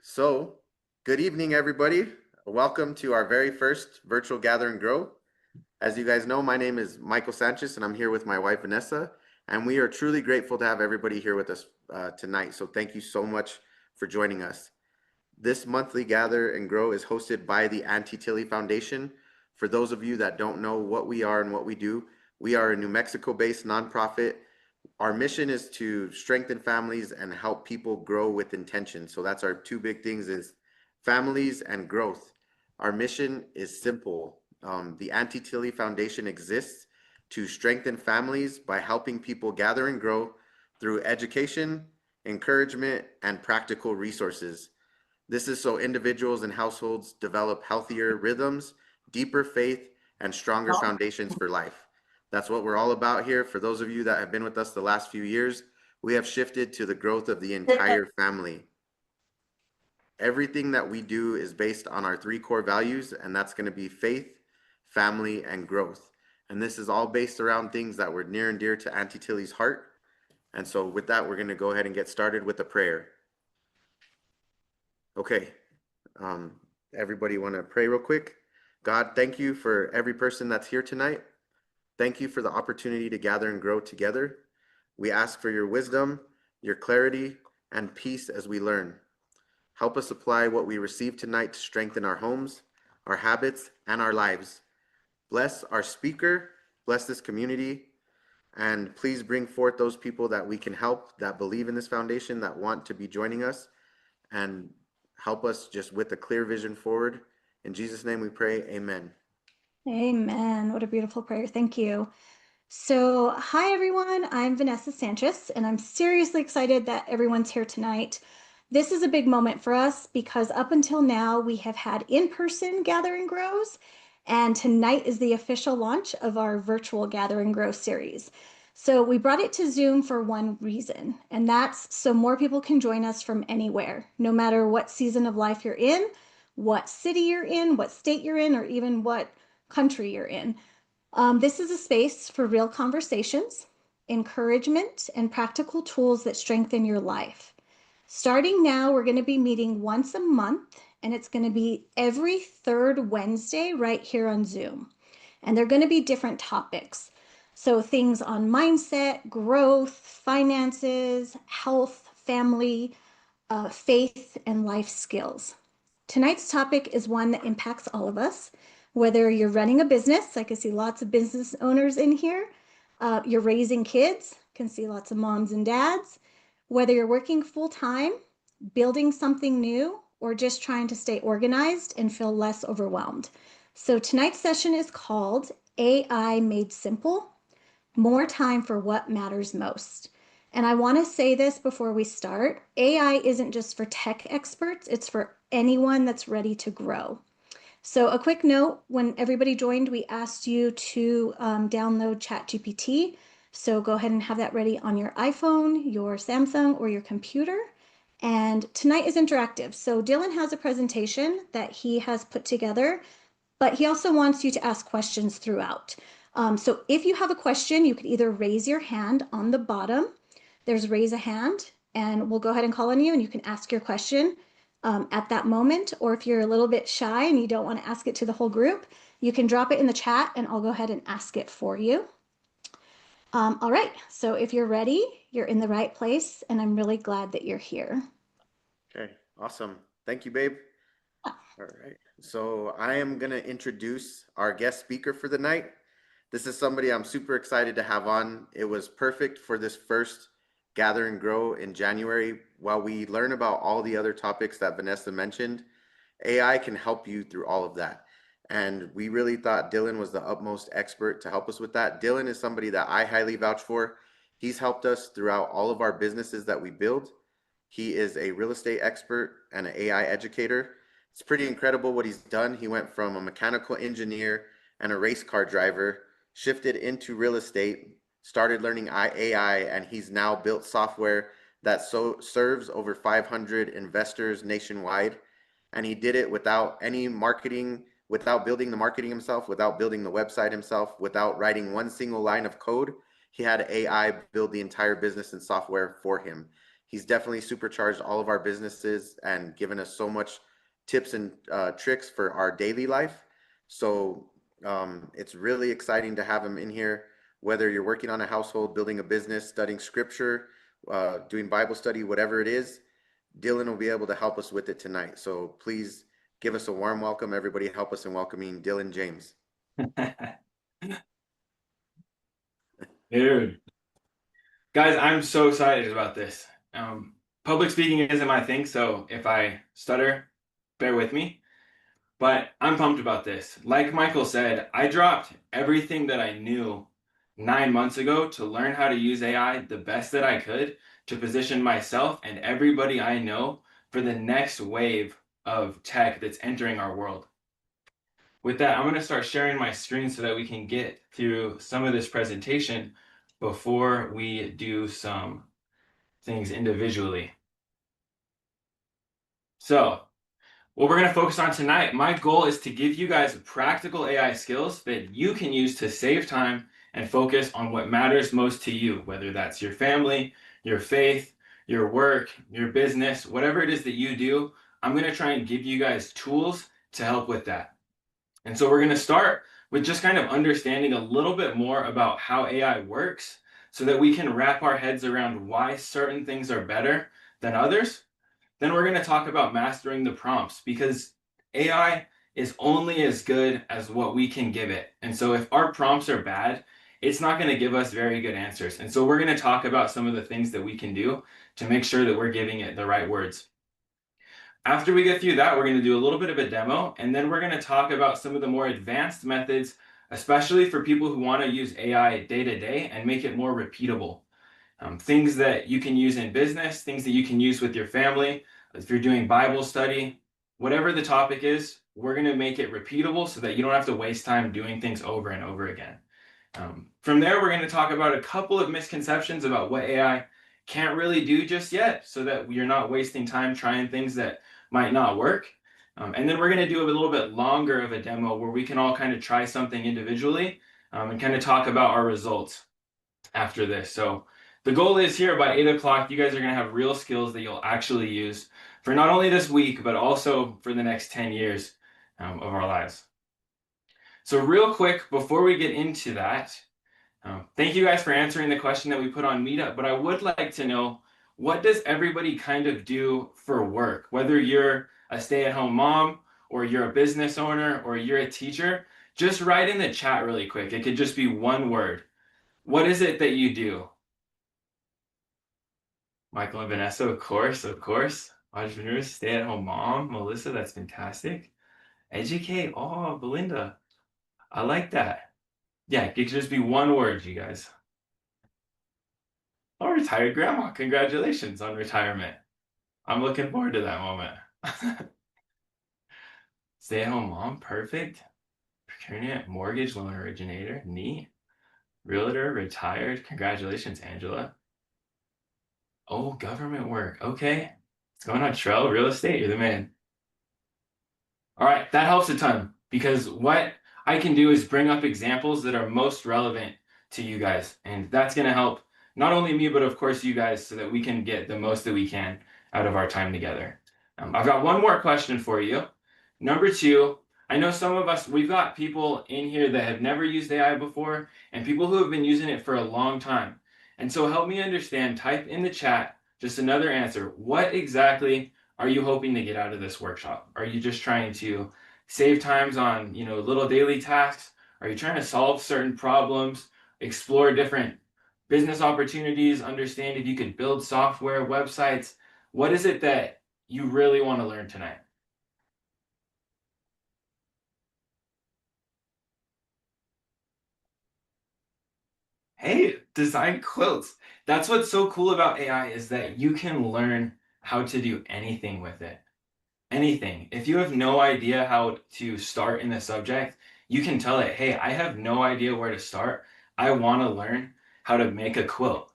So, good evening, everybody. Welcome to our very first virtual Gather and Grow. As you guys know, my name is Michael Sanchez, and I'm here with my wife, Vanessa. And we are truly grateful to have everybody here with us tonight. So, thank you so much for joining us. This monthly Gather and Grow is hosted by the Anti-Tilly Foundation. For those of you that don't know what we are and what we are a New Mexico-based nonprofit. Our mission is to strengthen families and help people grow with intention. So that's our two big things is families and growth. Our mission is simple. The Anti-Tilly Foundation exists to strengthen families by helping people gather and grow through education, encouragement, and practical resources. This is so individuals and households develop healthier rhythms, deeper faith, and stronger foundations for life. That's what we're all about here. For those of you that have been with us the last few years, we have shifted to the growth of the entire family. Everything that we do is based on our three core values, and that's going to be faith, family, and growth. And this is all based around things that were near and dear to Auntie Tilly's heart. And so with that, we're going to go ahead and get started with a prayer. Okay. Everybody want to pray real quick? God, thank you for every person that's here tonight. Thank you for the opportunity to gather and grow together. We ask for your wisdom, your clarity, and peace as we learn. Help us apply what we receive tonight to strengthen our homes, our habits, and our lives. Bless our speaker, bless this community, and please bring forth those people that we can help, that believe in this foundation, that want to be joining us, and help us just with a clear vision forward. In Jesus' name we pray, amen. Amen. What a beautiful prayer. Thank you. So, hi everyone. I'm Vanessa Sanchez, and I'm seriously excited that everyone's here tonight. This is a big moment for us because up until now we have had in-person Gather and Grows, and tonight is the official launch of our virtual Gather and Grow series. So we brought it to Zoom for one reason, and that's so more people can join us from anywhere, no matter what season of life you're in, what city you're in, what state you're in, or even what country you're in. This is a space for real conversations, encouragement, and practical tools that strengthen your life. Starting now, we're going to be meeting once a month, and it's going to be every third Wednesday right here on Zoom. And they're going to be different topics. So things on mindset, growth, finances, health, family, faith, and life skills. Tonight's topic is one that impacts all of us. Whether you're running a business, I can see lots of business owners in here. You're raising kids, can see lots of moms and dads. Whether you're working full time, building something new, or just trying to stay organized and feel less overwhelmed. So tonight's session is called AI Made Simple, More Time for What Matters Most. And I want to say this before we start. AI isn't just for tech experts, it's for anyone that's ready to grow. So a quick note, when everybody joined, we asked you to download ChatGPT. So go ahead and have that ready on your iPhone, your Samsung, or your computer. And tonight is interactive. So Dylan has a presentation that he has put together, but he also wants you to ask questions throughout. So if you have a question, you could either raise your hand on the bottom. There's raise a hand, and we'll go ahead and call on you, and you can ask your question at that moment. Or if you're a little bit shy and you don't want to ask it to the whole group, you can drop it in the chat, and I'll go ahead and ask it for you. All right, so if you're ready, you're in the right place, and I'm really glad that you're here. Okay, awesome. Thank you, babe. All right. So I am going to introduce our guest speaker for the night. This is somebody I'm super excited to have on. It was perfect for this first Gather and Grow in January. While we learn about all the other topics that Vanessa mentioned, AI can help you through all of that. And we really thought Dylan was the utmost expert to help us with that. Dylan is somebody that I highly vouch for. He's helped us throughout all of our businesses that we build. He is a real estate expert and an AI educator. It's pretty incredible what he's done. He went from a mechanical engineer and a race car driver, shifted into real estate, started learning AI, and he's now built software that serves over 500 investors nationwide. And he did it without any marketing, without building the marketing himself, without building the website himself, without writing one single line of code. He had AI build the entire business and software for him. he's definitely supercharged all of our businesses and given us so much tips and tricks for our daily life. So it's really exciting to have him in here, whether you're working on a household, building a business, studying scripture, doing Bible study, whatever it is. Dylan will be able to help us with it tonight. So please give us a warm welcome. Everybody help us in welcoming Dylan James. Dude, guys, I'm so excited about this. Public speaking isn't my thing, so if I stutter, bear with me. But I'm pumped about this. Like Michael said, I dropped everything that I knew 9 months ago to learn how to use AI the best that I could to position myself and everybody I know for the next wave of tech that's entering our world. With that, I'm going to start sharing my screen so that we can get through some of this presentation before we do some things individually. So, what we're going to focus on tonight, my goal is to give you guys practical AI skills that you can use to save time and focus on what matters most to you, whether that's your family, your faith, your work, your business, whatever it is that you do. I'm going to try and give you guys tools to help with that. And so we're going to start with just kind of understanding a little bit more about how AI works so that we can wrap our heads around why certain things are better than others. Then we're going to talk about mastering the prompts because AI is only as good as what we can give it. And so if our prompts are bad, it's not going to give us very good answers. And so we're going to talk about some of the things that we can do to make sure that we're giving it the right words. After we get through that, we're going to do a little bit of a demo, and then we're going to talk about some of the more advanced methods, especially for people who want to use AI day to day and make it more repeatable. Things that you can use in business, things that you can use with your family, if you're doing Bible study, whatever the topic is, we're going to make it repeatable so that you don't have to waste time doing things over and over again. From there, we're going to talk about a couple of misconceptions about what AI can't really do just yet so that you're not wasting time trying things that might not work. And then we're going to do a little bit longer of a demo where we can all kind of try something individually and kind of talk about our results after this. So the goal is here by 8 o'clock, you guys are going to have real skills that you'll actually use for not only this week, but also for the next 10 years of our lives. So real quick, before we get into that, thank you guys for answering the question that we put on Meetup, but I would like to know, what does everybody kind of do for work? Whether you're a stay-at-home mom, or you're a business owner, or you're a teacher, just write in the chat really quick. It could just be one word. What is it that you do? Michael and Vanessa, of course, of course. Entrepreneurs, stay-at-home mom. Melissa, that's fantastic. Educate. Oh, Belinda, I like that. Yeah, it could just be one word, you guys. Oh, retired grandma. Congratulations on retirement. I'm looking forward to that moment. Stay-at-home mom, perfect. Procurement, mortgage loan originator, neat. Realtor, retired. Congratulations, Angela. Oh, government work. Okay. What's going on, Trell? Real estate, you're the man. All right, that helps a ton because what I can do is bring up examples that are most relevant to you guys. And that's going to help not only me, but of course you guys so that we can get the most that we can out of our time together. I've got one more question for you. Number two, I know some of us, we've got people in here that have never used AI before and people who have been using it for a long time. And so help me understand, type in the chat, just another answer. What exactly are you hoping to get out of this workshop? Are you just trying to save times on, little daily tasks? Are you trying to solve certain problems, explore different business opportunities, understand if you could build software, websites? What is it that you really want to learn tonight? Hey, design quilts. That's what's so cool about AI is that you can learn how to do anything with it. Anything. If you have no idea how to start in the subject, you can tell it, hey, I have no idea where to start. I want to learn how to make a quilt.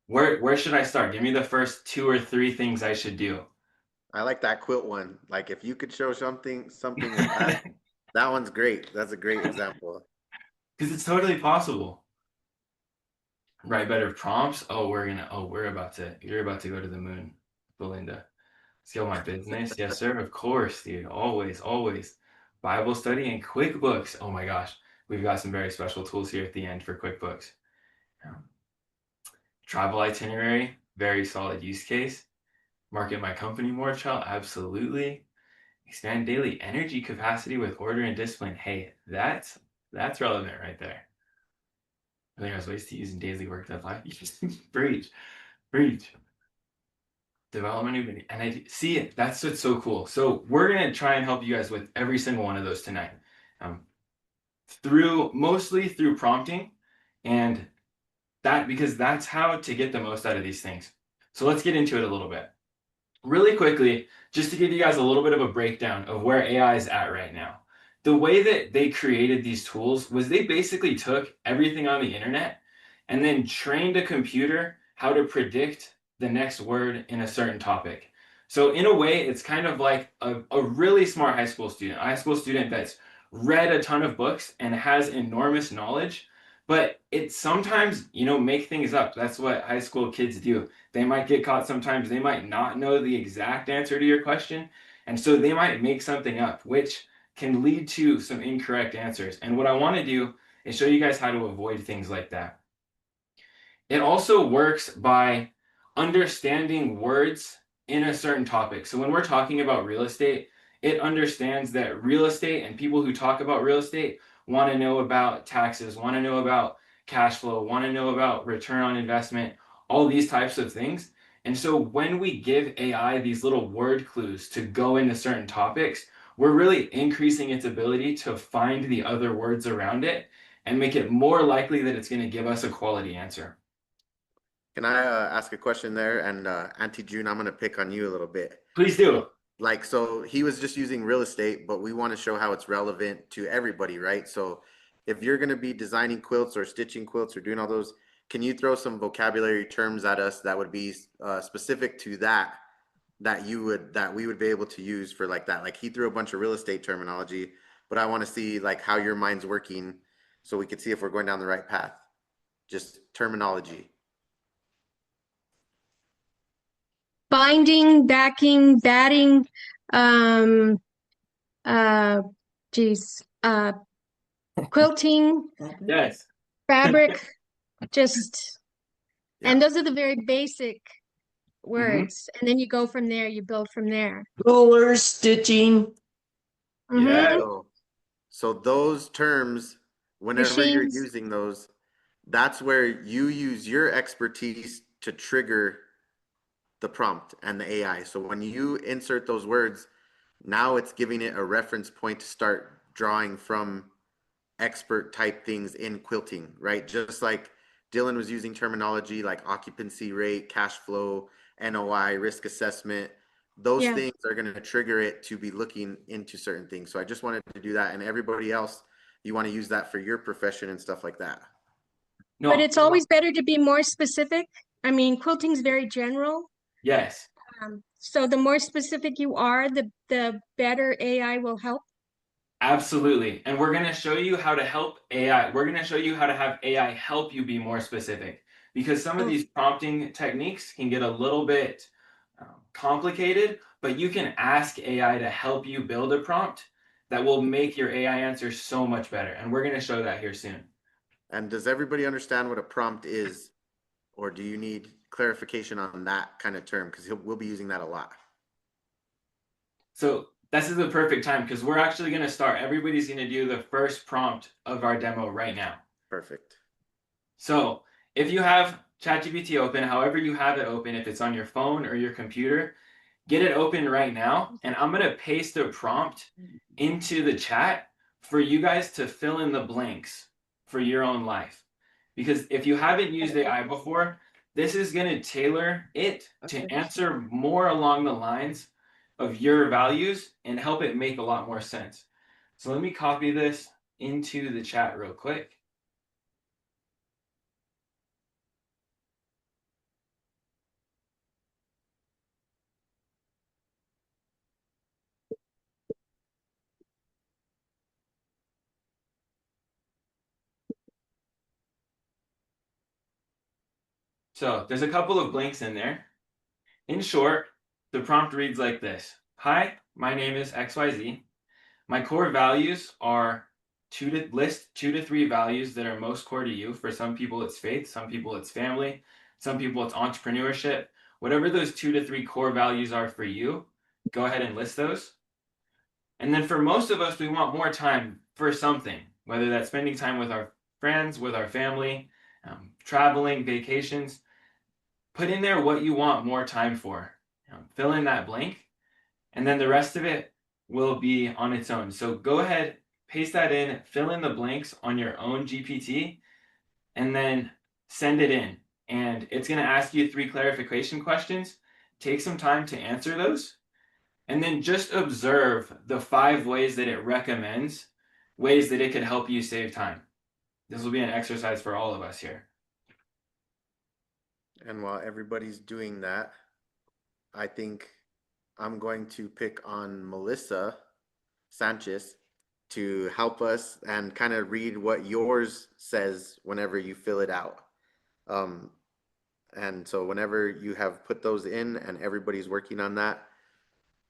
Where should I start? Give me the first 2 or 3 things I should do. I like that quilt one. Like if you could show something with that, that one's great. That's a great example. Because it's totally possible. Write better prompts. Oh, you're about to go to the moon, Belinda. Scale my business. Yes, sir. Of course, dude. Always, always. Bible study and QuickBooks. Oh my gosh. We've got some very special tools here at the end for QuickBooks. Um, Travel itinerary, very solid use case. Market my company more, child. Absolutely. Expand daily energy capacity with order and discipline. Hey, that's relevant right there. I think there's ways to use in daily work that life. Breach, breach. Development of and I see it. That's what's so cool. So we're gonna try and help you guys with every single one of those tonight, um, mostly through prompting, and because that's how to get the most out of these things. So let's get into it a little bit. Really quickly, just to give you guys a little bit of a breakdown of where AI is at right now. The way that they created these tools was they basically took everything on the internet and then trained a computer how to predict the next word in a certain topic. So in a way, it's kind of like a really smart a high school student that's read a ton of books and has enormous knowledge, but it sometimes, make things up. That's what high school kids do. They might get caught sometimes. They might not know the exact answer to your question. And so they might make something up, which can lead to some incorrect answers. And what I want to do is show you guys how to avoid things like that. It also works by understanding words in a certain topic. So when we're talking about real estate, it understands that real estate and people who talk about real estate want to know about taxes, want to know about cash flow, want to know about return on investment, all these types of things. And so when we give AI these little word clues to go into certain topics, we're really increasing its ability to find the other words around it and make it more likely that it's going to give us a quality answer. Can I ask a question there? And Auntie June, I'm going to pick on you a little bit. Please do. Like, so he was just using real estate, but we want to show how it's relevant to everybody, right? So if you're going to be designing quilts or stitching quilts or doing all those, can you throw some vocabulary terms at us that would be specific to that we would be able to use for like that? Like he threw a bunch of real estate terminology, but I want to see like how your mind's working so we could see if we're going down the right path. Just terminology. Binding, backing, batting, um, uh, geez, quilting, Yes. fabric, just, Yeah. and those are the very basic Mm-hmm. words. And then you go from there, you build from there. Roller stitching. Yeah. Mhm. So those terms, whenever you're Machines. using those, that's where you use your expertise to trigger the prompt and the AI. So when you insert those words, now it's giving it a reference point to start drawing from expert type things in quilting, right? Just like Dylan was using terminology like occupancy rate, cash flow, NOI, risk assessment. Those Yeah. things are going to trigger it to be looking into certain things. So I just wanted to do that. And everybody else, you want to use that for your profession and stuff like that. No. But it's always better to be more specific. I mean, quilting's very general. Yes. So the more specific you are, the better AI will help. Absolutely. And we're going to show you how to help AI. We're going to show you how to have AI help you be more specific because some of these prompting techniques can get a little bit complicated, but you can ask AI to help you build a prompt that will make your AI answer so much better. And we're going to show that here soon. And does everybody understand what a prompt is? Or do you need clarification on that kind of term? Because we'll be using that a lot. So this is the perfect time because we're actually going to start. Everybody's going to do the first prompt of our demo right now. Perfect. So if you have ChatGPT open, however you have it open, if it's on your phone or your computer, get it open right now. And I'm going to paste a prompt into the chat for you guys to fill in the blanks for your own life. Because if you haven't used AI before, this is going to tailor it to answer more along the lines of your values and help it make a lot more sense. So let me copy this into the chat real quick. So there's a couple of blanks in there. In short, the prompt reads like this. Hi, my name is XYZ. My core values are list 2 to 3 values that are most core to you. For some people, it's faith. Some people, it's family. Some people, it's entrepreneurship. Whatever those 2 to 3 core values are for you, go ahead and list those. And then for most of us, we want more time for something, whether that's spending time with our friends, with our family, traveling, vacations. Put in there what you want more time for. Fill in that blank, and then the rest of it will be on its own. So go ahead, paste that in, fill in the blanks on your own GPT, and then send it in. And it's going to ask you 3 clarification questions. Take some time to answer those, and then just observe the 5 ways that it recommends, ways that it could help you save time. This will be an exercise for all of us here. And while everybody's doing that, I think I'm going to pick on Melissa Sanchez to help us and kind of read what yours says whenever you fill it out. And so whenever you have put those in and everybody's working on that,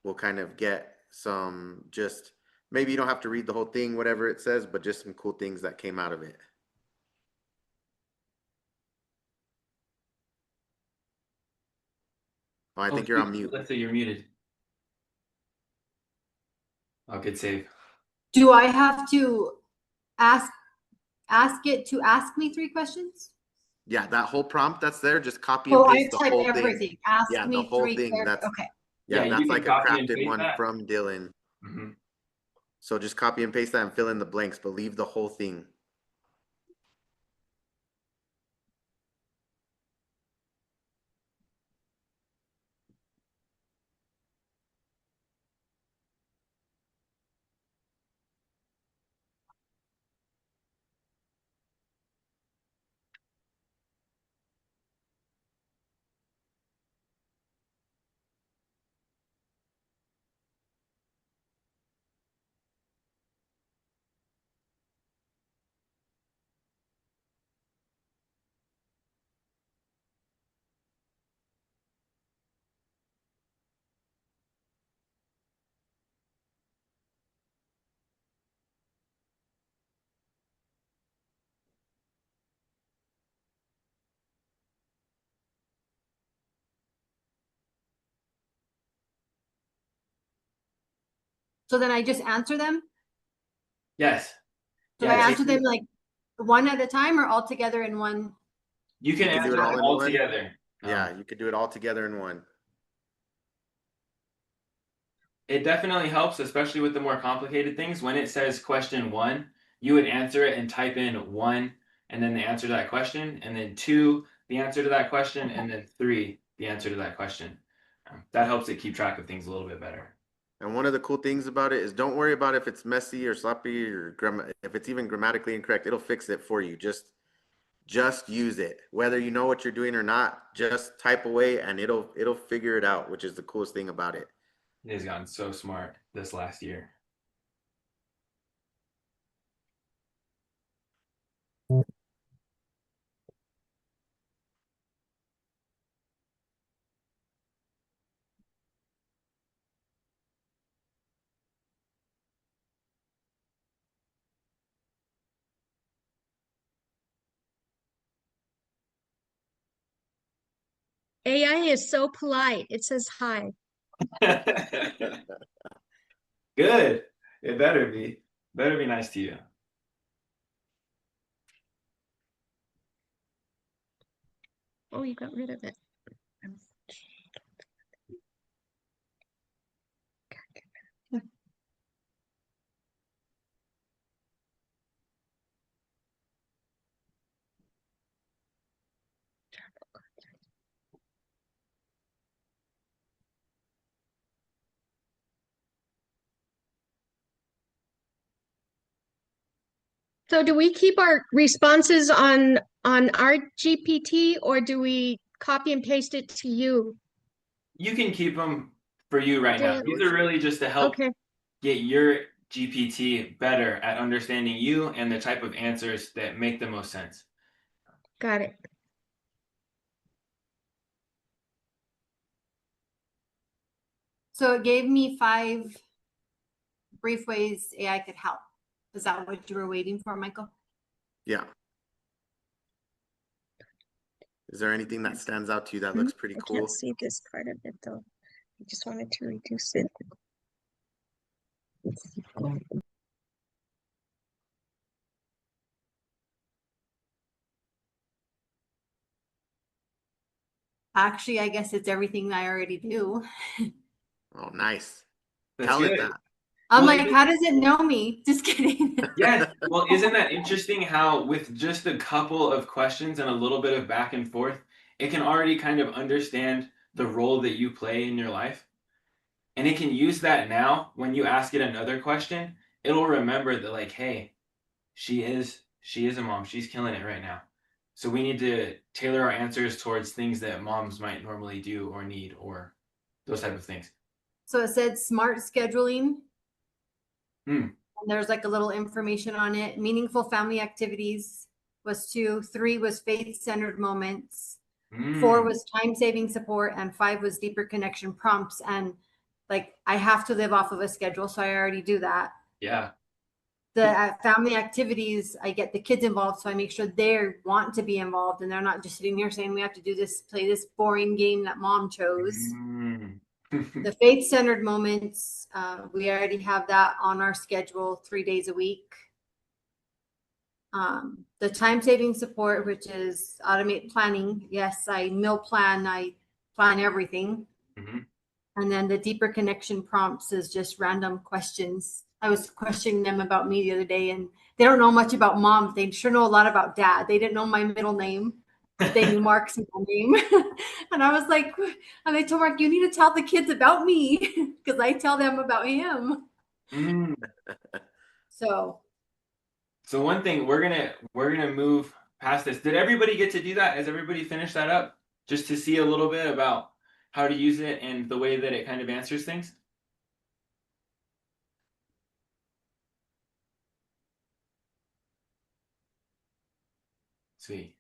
we'll kind of get some, just maybe you don't have to read the whole thing, whatever it says, but just some cool things that came out of it. Oh, I think you're on mute. Let's say you're muted. Oh, good save. Do I have to ask it to ask me 3 questions? Yeah, that whole prompt that's there, just copy and Oh, I paste the type whole everything. thing. Ask Yeah, the me whole 3 thing. That's okay. yeah, you that's can like a copy and crafted paste one that. from Dylan. Mm-hmm. So just copy and paste that and fill in the blanks, but leave the whole thing. So then I just answer them? Yes. So Yeah, I take answer them like one at a time or all together in one? You can You can do answer it all them in all one. together. Yeah, you could do it all together in one. It definitely helps, especially with the more complicated things. When it says question 1, you would answer it and type in 1 and then the answer to that question, and then 2, the answer to that question, and then 3, the answer to that question. That helps it keep track of things a little bit better. And one of the cool things about it is don't worry about if it's messy or sloppy or if it's even grammatically incorrect, it'll fix it for you. Just use it. Whether you know what you're doing or not, just type away and it'll figure it out, which is the coolest thing about it. It has gotten so smart this last year. AI is so polite. It says hi. Good. It better be. Better be nice to you. Oh, you got rid of it. So do we keep our responses on our GPT, or do we copy and paste it to you? You can keep them for you right now. Dan- These are really just to help Okay, get your GPT better at understanding you and the type of answers that make the most sense. got it. So it gave me 5 brief ways AI could help. Is that what you were waiting for, Michael? Yeah. Is there anything that stands out to you that looks pretty I cool? can't see this part of it though. I just wanted to reduce it. Actually, I guess it's everything I already do. Oh, nice. That's Tell it good. that. I'm Well, like, how does it know me? Just kidding. Yeah, well, isn't that interesting how with just a couple of questions and a little bit of back and forth, it can already kind of understand the role that you play in your life. And it can use that now when you ask it another question, it'll remember that like, hey, she is a mom. She's killing it right now. So we need to tailor our answers towards things that moms might normally do or need or those type of things. So it said smart scheduling. Hmm. And there's like a little information on it. Meaningful family activities was 2. 3 was faith-centered moments. 4 was time-saving support, and 5 was deeper connection prompts. And like I have to live off of a schedule, so I already do that. Yeah. The family activities, I get the kids involved, so I make sure they want to be involved and they're not just sitting here saying we have to do this, play this boring game that mom chose. The faith-centered moments, we already have that on our schedule 3 days a week. The time-saving support, which is automate planning. Yes, I meal plan, I plan everything. Mhm. And then the deeper connection prompts is just random questions. I was questioning them about me the other day, and they don't know much about mom. They sure know a lot about dad. They didn't know my middle name, but they knew Mark's middle name. And I was like, and I told Mark, you need to tell the kids about me because I tell them about him. Mm. So So one thing we're gonna move past this. Did everybody get to do that? Has everybody finished that up? Just to see a little bit about how to use it and the way that it kind of answers things? Sweet.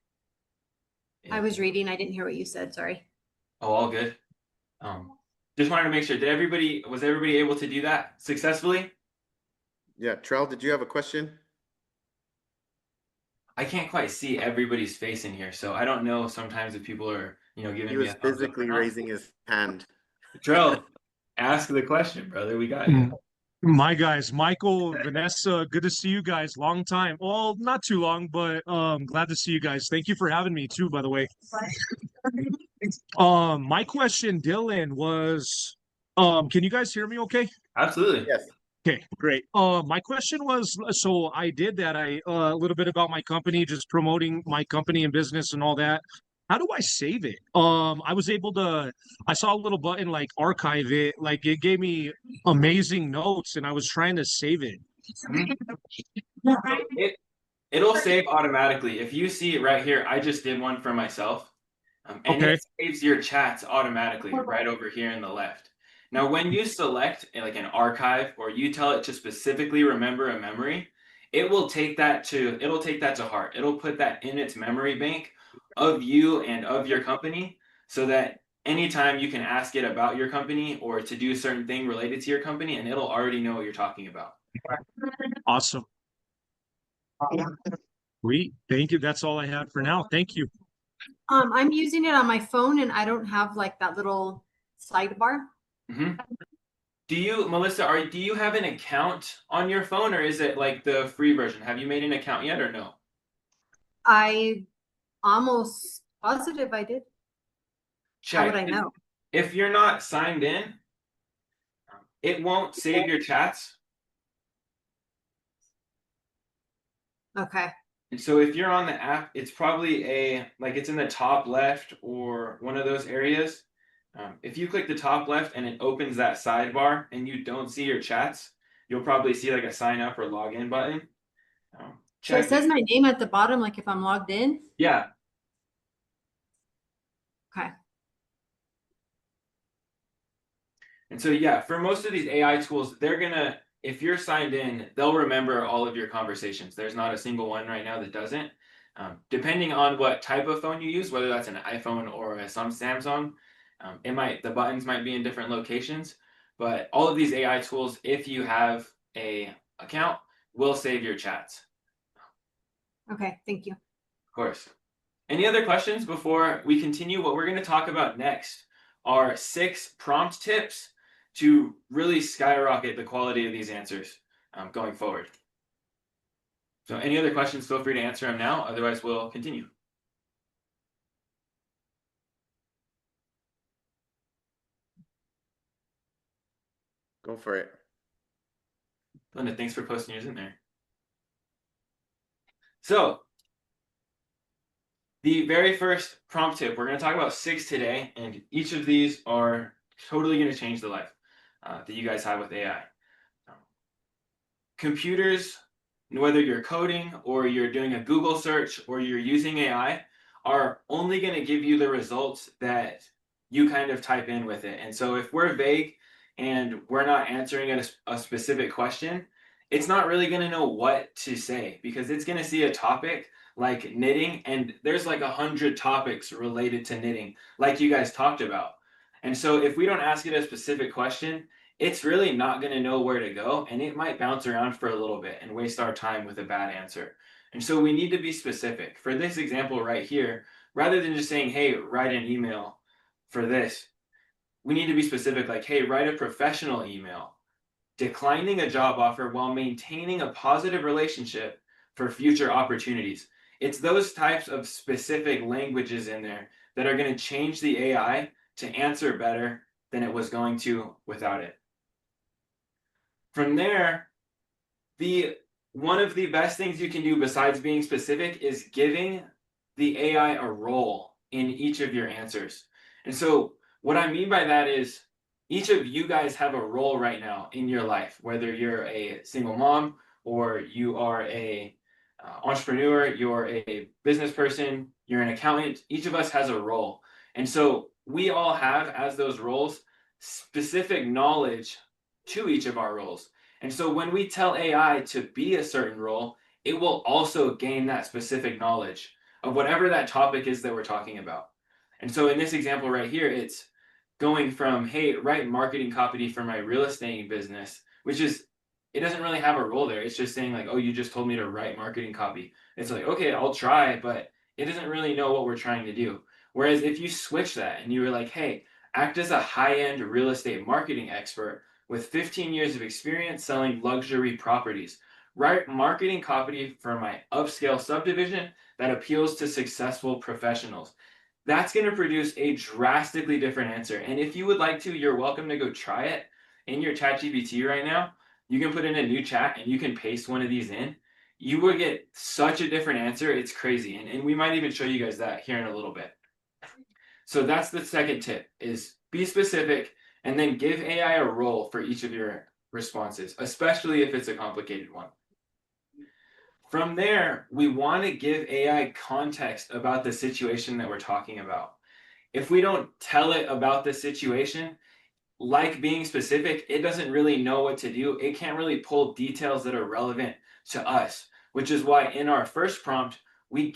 I was reading. I didn't hear what you said. Sorry. Oh, all good. Just wanted to make sure. Was everybody able to do that successfully? Yeah, Trell, did you have a question? I can't quite see everybody's face in here, so I don't know sometimes if people are, giving He me was a thumbs up or physically not. raising his hand. Trell, ask the question, brother. We got you. My guys, Michael, Vanessa, good to see you guys. Long time. Well, not too long, but glad to see you guys. Thank you for having me too, by the way. My question, Dylan, was can you guys hear me okay? Absolutely. Yes. Okay, great. My question was, so I did that. A little bit about my company, just promoting my company and business and all that. How do I save it? I saw a little button like archive it, like it gave me amazing notes and I was trying to save it. It'll save automatically. If you see it right here, I just did one for myself. And Okay. it saves your chats automatically right over here in the left. Now, when you select like an archive or you tell it to specifically remember a memory, it'll take that to heart. It'll put that in its memory bank of you and of your company so that anytime you can ask it about your company or to do a certain thing related to your company, and it'll already know what you're talking about. Awesome. Sweet. Thank you. That's all I had for now. Thank you. I'm using it on my phone and I don't have like that little sidebar. Mm-hmm. Do you, Melissa, do you have an account on your phone or is it like the free version? Have you made an account yet or no? I almost positive I did. How would I know? If you're not signed in, it won't save your chats. Okay. And so if you're on the app, it's probably it's in the top left or one of those areas. If you click the top left and it opens that sidebar and you don't see your chats, you'll probably see like a sign up or login button. So it says my name at the bottom, like if I'm logged in. Yeah. Okay. And so, yeah, for most of these AI tools, if you're signed in, they'll remember all of your conversations. There's not a single one right now that doesn't. Depending on what type of phone you use, whether that's an iPhone or some Samsung, the buttons might be in different locations. But all of these AI tools, if you have a account, will save your chats. Okay, thank you. Of course. Any other questions before we continue? What we're going to talk about next are 6 prompt tips to really skyrocket the quality of these answers going forward. So any other questions, feel free to answer them now. Otherwise, we'll continue. Go for it. Linda, thanks for posting yours in there. So the very first prompt tip, we're going to talk about 6 today, and each of these are totally going to change the life that you guys have with AI. Computers, whether you're coding or you're doing a Google search or you're using AI, are only going to give you the results that you kind of type in with it. And so if we're vague and we're not answering a specific question, it's not really going to know what to say, because it's going to see a topic like knitting, and there's like 100 topics related to knitting, like you guys talked about. And so if we don't ask it a specific question, it's really not going to know where to go, and it might bounce around for a little bit and waste our time with a bad answer. And so we need to be specific. For this example right here, rather than just saying, hey, write an email for this, we need to be specific, like, hey, write a professional email declining a job offer while maintaining a positive relationship for future opportunities. It's those types of specific languages in there that are going to change the AI to answer better than it was going to without it. From there, one of the best things you can do besides being specific is giving the AI a role in each of your answers. And so what I mean by that is each of you guys have a role right now in your life, whether you're a single mom or you are a entrepreneur, you're a business person, you're an accountant. Each of us has a role. And so we all have, as those roles, specific knowledge to each of our roles. And so when we tell AI to be a certain role, it will also gain that specific knowledge of whatever that topic is that we're talking about. And so in this example right here, it's going from, hey, write marketing copy for my real estate business, which is, it doesn't really have a role there. It's just saying like, oh, you just told me to write marketing copy. It's like, okay, I'll try, but it doesn't really know what we're trying to do. Whereas if you switch that and you were like, hey, act as a high-end real estate marketing expert with 15 years of experience selling luxury properties, write marketing copy for my upscale subdivision that appeals to successful professionals. That's going to produce a drastically different answer. And if you would like to, you're welcome to go try it in your ChatGPT right now. You can put in a new chat and you can paste one of these in. You will get such a different answer. It's crazy. And we might even show you guys that here in a little bit. So that's the second tip, is be specific and then give AI a role for each of your responses, especially if it's a complicated one. From there, we want to give AI context about the situation that we're talking about. If we don't tell it about the situation, like being specific, it doesn't really know what to do. It can't really pull details that are relevant to us, which is why in our first prompt, we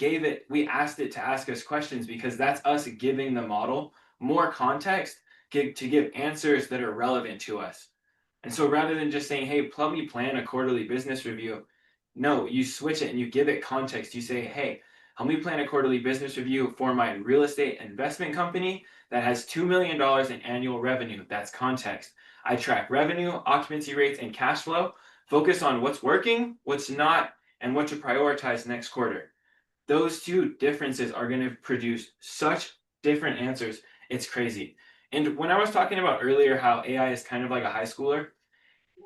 asked it to ask us questions, because that's us giving the model more context to give answers that are relevant to us. And so rather than just saying, hey, help me plan a quarterly business review, no, you switch it and you give it context. You say, hey, help me plan a quarterly business review for my real estate investment company that has $2 million in annual revenue. That's context. I track revenue, occupancy rates, and cash flow. Focus on what's working, what's not, and what to prioritize next quarter. Those two differences are going to produce such different answers. It's crazy. And when I was talking about earlier how AI is kind of like a high schooler,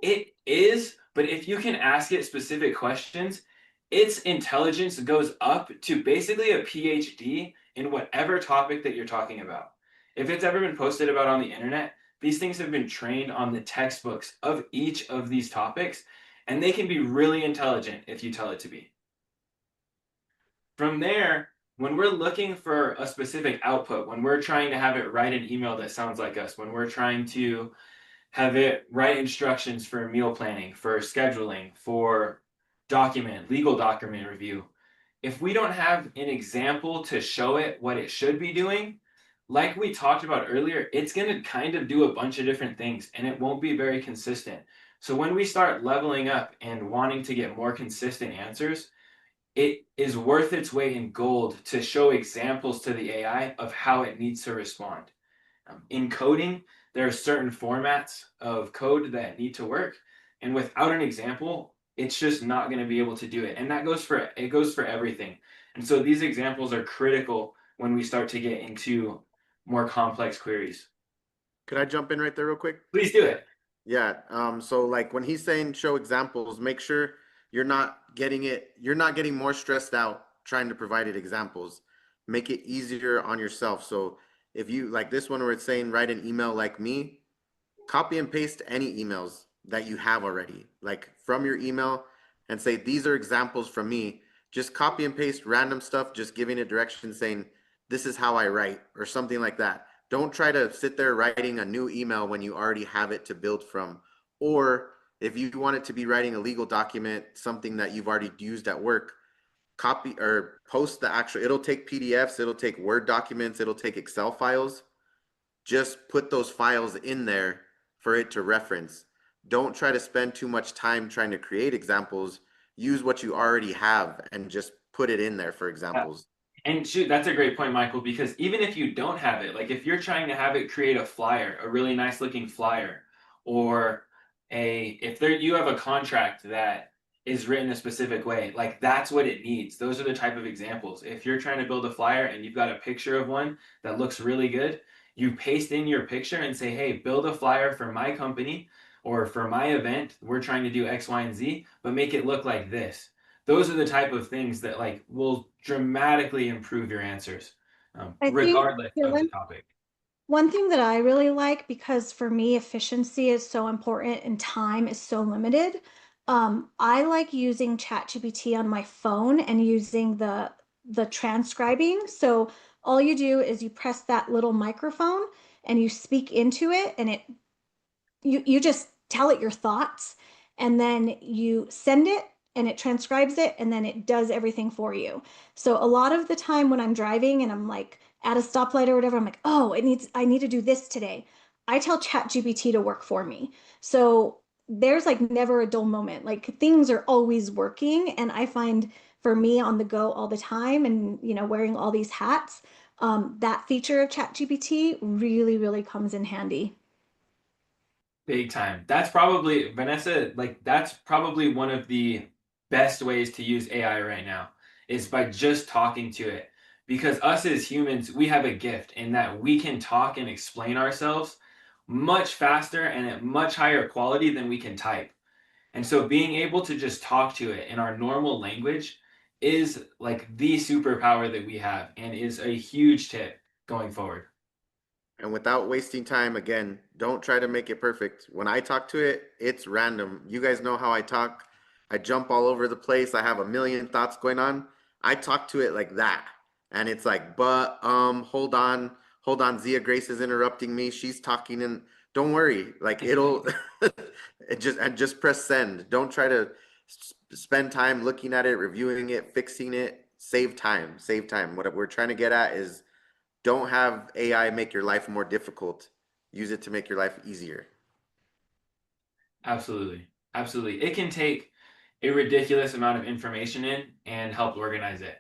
it is, but if you can ask it specific questions, its intelligence goes up to basically a PhD in whatever topic that you're talking about. If it's ever been posted about on the internet, these things have been trained on the textbooks of each of these topics, and they can be really intelligent if you tell it to be. From there, when we're looking for a specific output, when we're trying to have it write an email that sounds like us, when we're trying to have it write instructions for meal planning, for scheduling, for legal document review, if we don't have an example to show it what it should be doing, like we talked about earlier, it's going to kind of do a bunch of different things and it won't be very consistent. So when we start leveling up and wanting to get more consistent answers, it is worth its weight in gold to show examples to the AI of how it needs to respond. In coding, there are certain formats of code that need to work, and without an example, it's just not going to be able to do it. And that goes for everything. And so these examples are critical when we start to get into more complex queries. Could I jump in right there real quick? Please do it. Yeah, so like when he's saying show examples, make sure you're not getting more stressed out trying to provide it examples. Make it easier on yourself. So if you like this one where it's saying write an email like me, copy and paste any emails that you have already, like from your email, and say these are examples from me. Just copy and paste random stuff, just giving it directions saying this is how I write or something like that. Don't try to sit there writing a new email when you already have it to build from. Or if you want it to be writing a legal document, something that you've already used at work, copy or post the actual, it'll take PDFs, it'll take Word documents, it'll take Excel files. Just put those files in there for it to reference. Don't try to spend too much time trying to create examples. Use what you already have and just put it in there for examples. And shoot, that's a great point, Michael, because even if you don't have it, like if you're trying to have it create a flyer, a really nice looking flyer, or if you have a contract that is written a specific way, like that's what it needs. Those are the type of examples. If you're trying to build a flyer and you've got a picture of one that looks really good, you paste in your picture and say, hey, build a flyer for my company or for my event. We're trying to do X, Y, and Z, but make it look like this. Those are the type of things that like will dramatically improve your answers, I think, regardless of the Dylan, topic. one thing that I really like, because for me, efficiency is so important and time is so limited. I like using ChatGPT on my phone and using the transcribing. So all you do is you press that little microphone and you speak into it, and you just tell it your thoughts, and then you send it and it transcribes it, and then it does everything for you. So a lot of the time when I'm driving and I'm like at a stoplight or whatever, I'm like, oh, I need to do this today. I tell ChatGPT to work for me. So there's like never a dull moment. Like things are always working. And I find for me on the go all the time and, wearing all these hats, that feature of ChatGPT really, really comes in handy. Big time. That's probably, Vanessa, like that's probably one of the best ways to use AI right now is by just talking to it. Because us as humans, we have a gift in that we can talk and explain ourselves much faster and at much higher quality than we can type. And so being able to just talk to it in our normal language is like the superpower that we have and is a huge tip going forward. And without wasting time, again, don't try to make it perfect. When I talk to it, it's random. You guys know how I talk. I jump all over the place. I have a million thoughts going on. I talk to it like that. And it's like, but hold on, Zia Grace is interrupting me. She's talking, and don't worry. Like it'll just press send. Don't try to spend time looking at it, reviewing it, fixing it. Save time. Save time. What we're trying to get at is don't have AI make your life more difficult. Use it to make your life easier. Absolutely. Absolutely. It can take a ridiculous amount of information in and help organize it.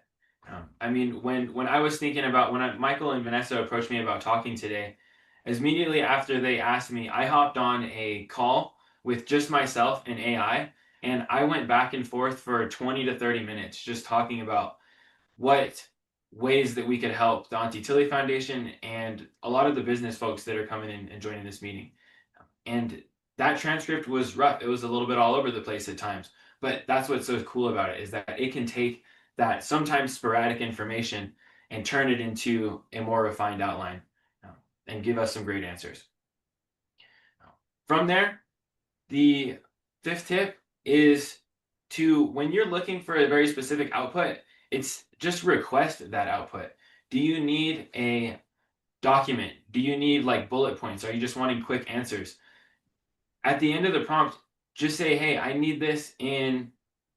I mean, when I was thinking about Michael and Vanessa approached me about talking today, immediately after they asked me, I hopped on a call with just myself and AI, and I went back and forth for 20 to 30 minutes just talking about what ways that we could help the Auntie Tilly Foundation and a lot of the business folks that are coming in and joining this meeting. And that transcript was rough. It was a little bit all over the place at times, but that's what's so cool about it is that it can take that sometimes sporadic information and turn it into a more refined outline and give us some great answers. From there, the fifth tip is when you're looking for a very specific output, it's just request that output. Do you need a document? Do you need like bullet points? Are you just wanting quick answers? At the end of the prompt, just say, hey, I need this in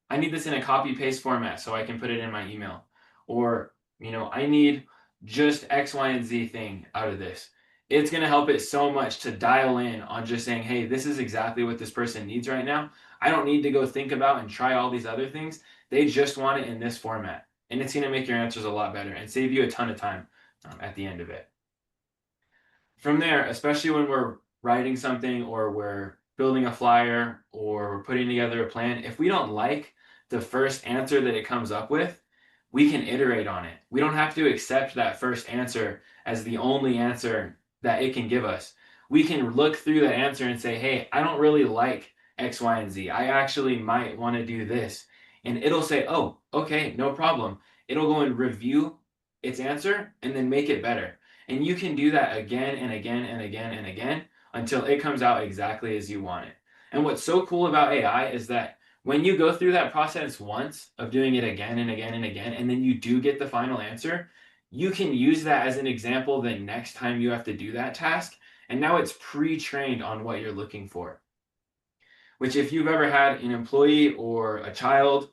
a copy paste format so I can put it in my email. Or, I need just X, Y, and Z thing out of this. It's going to help it so much to dial in on just saying, hey, this is exactly what this person needs right now. I don't need to go think about and try all these other things. They just want it in this format. And it's going to make your answers a lot better and save you a ton of time at the end of it. From there, especially when we're writing something or we're building a flyer or we're putting together a plan, if we don't like the first answer that it comes up with, we can iterate on it. We don't have to accept that first answer as the only answer that it can give us. We can look through that answer and say, hey, I don't really like X, Y, and Z. I actually might want to do this. And it'll say, oh, okay, no problem. It'll go and review its answer and then make it better. And you can do that again and again and again and again until it comes out exactly as you want it. And what's so cool about AI is that when you go through that process once of doing it again and again and again, and then you do get the final answer, you can use that as an example the next time you have to do that task. And now it's pre-trained on what you're looking for. Which if you've ever had an employee or a child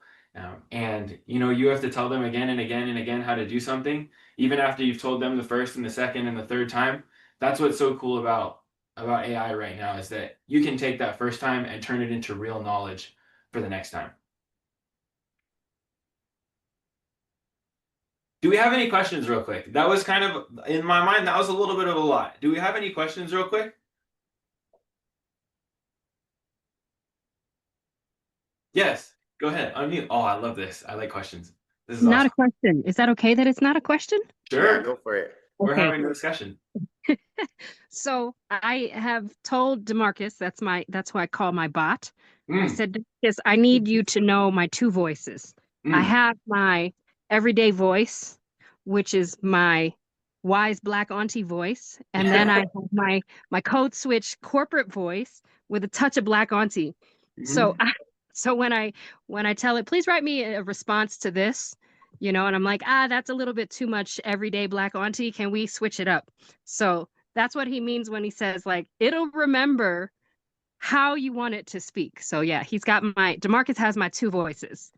and you have to tell them again and again and again how to do something, even after you've told them the first and the second and the third time, that's what's so cool about AI right now, is that you can take that first time and turn it into real knowledge for the next time. Do we have any questions real quick? That was kind of, in my mind, that was a little bit of a lot. Do we have any questions real quick? Yes, go ahead, unmute. Oh, I love this. I like questions. This is Not awesome. a question. Is that okay that it's not a question? Yeah, Sure, go for it. we're Okay. having a discussion. So I have told DeMarcus, that's who I call my bot. I said, DeMarcus, I need you to know my two voices. I have my everyday voice, which is my wise Black auntie voice, and then I have my code switch corporate voice with a touch of Black auntie. So when I tell it, please write me a response to this, and I'm like, that's a little bit too much everyday Black auntie. Can we switch it up? So that's what he means when he says, like, it'll remember how you want it to speak. So yeah, DeMarcus has my two voices.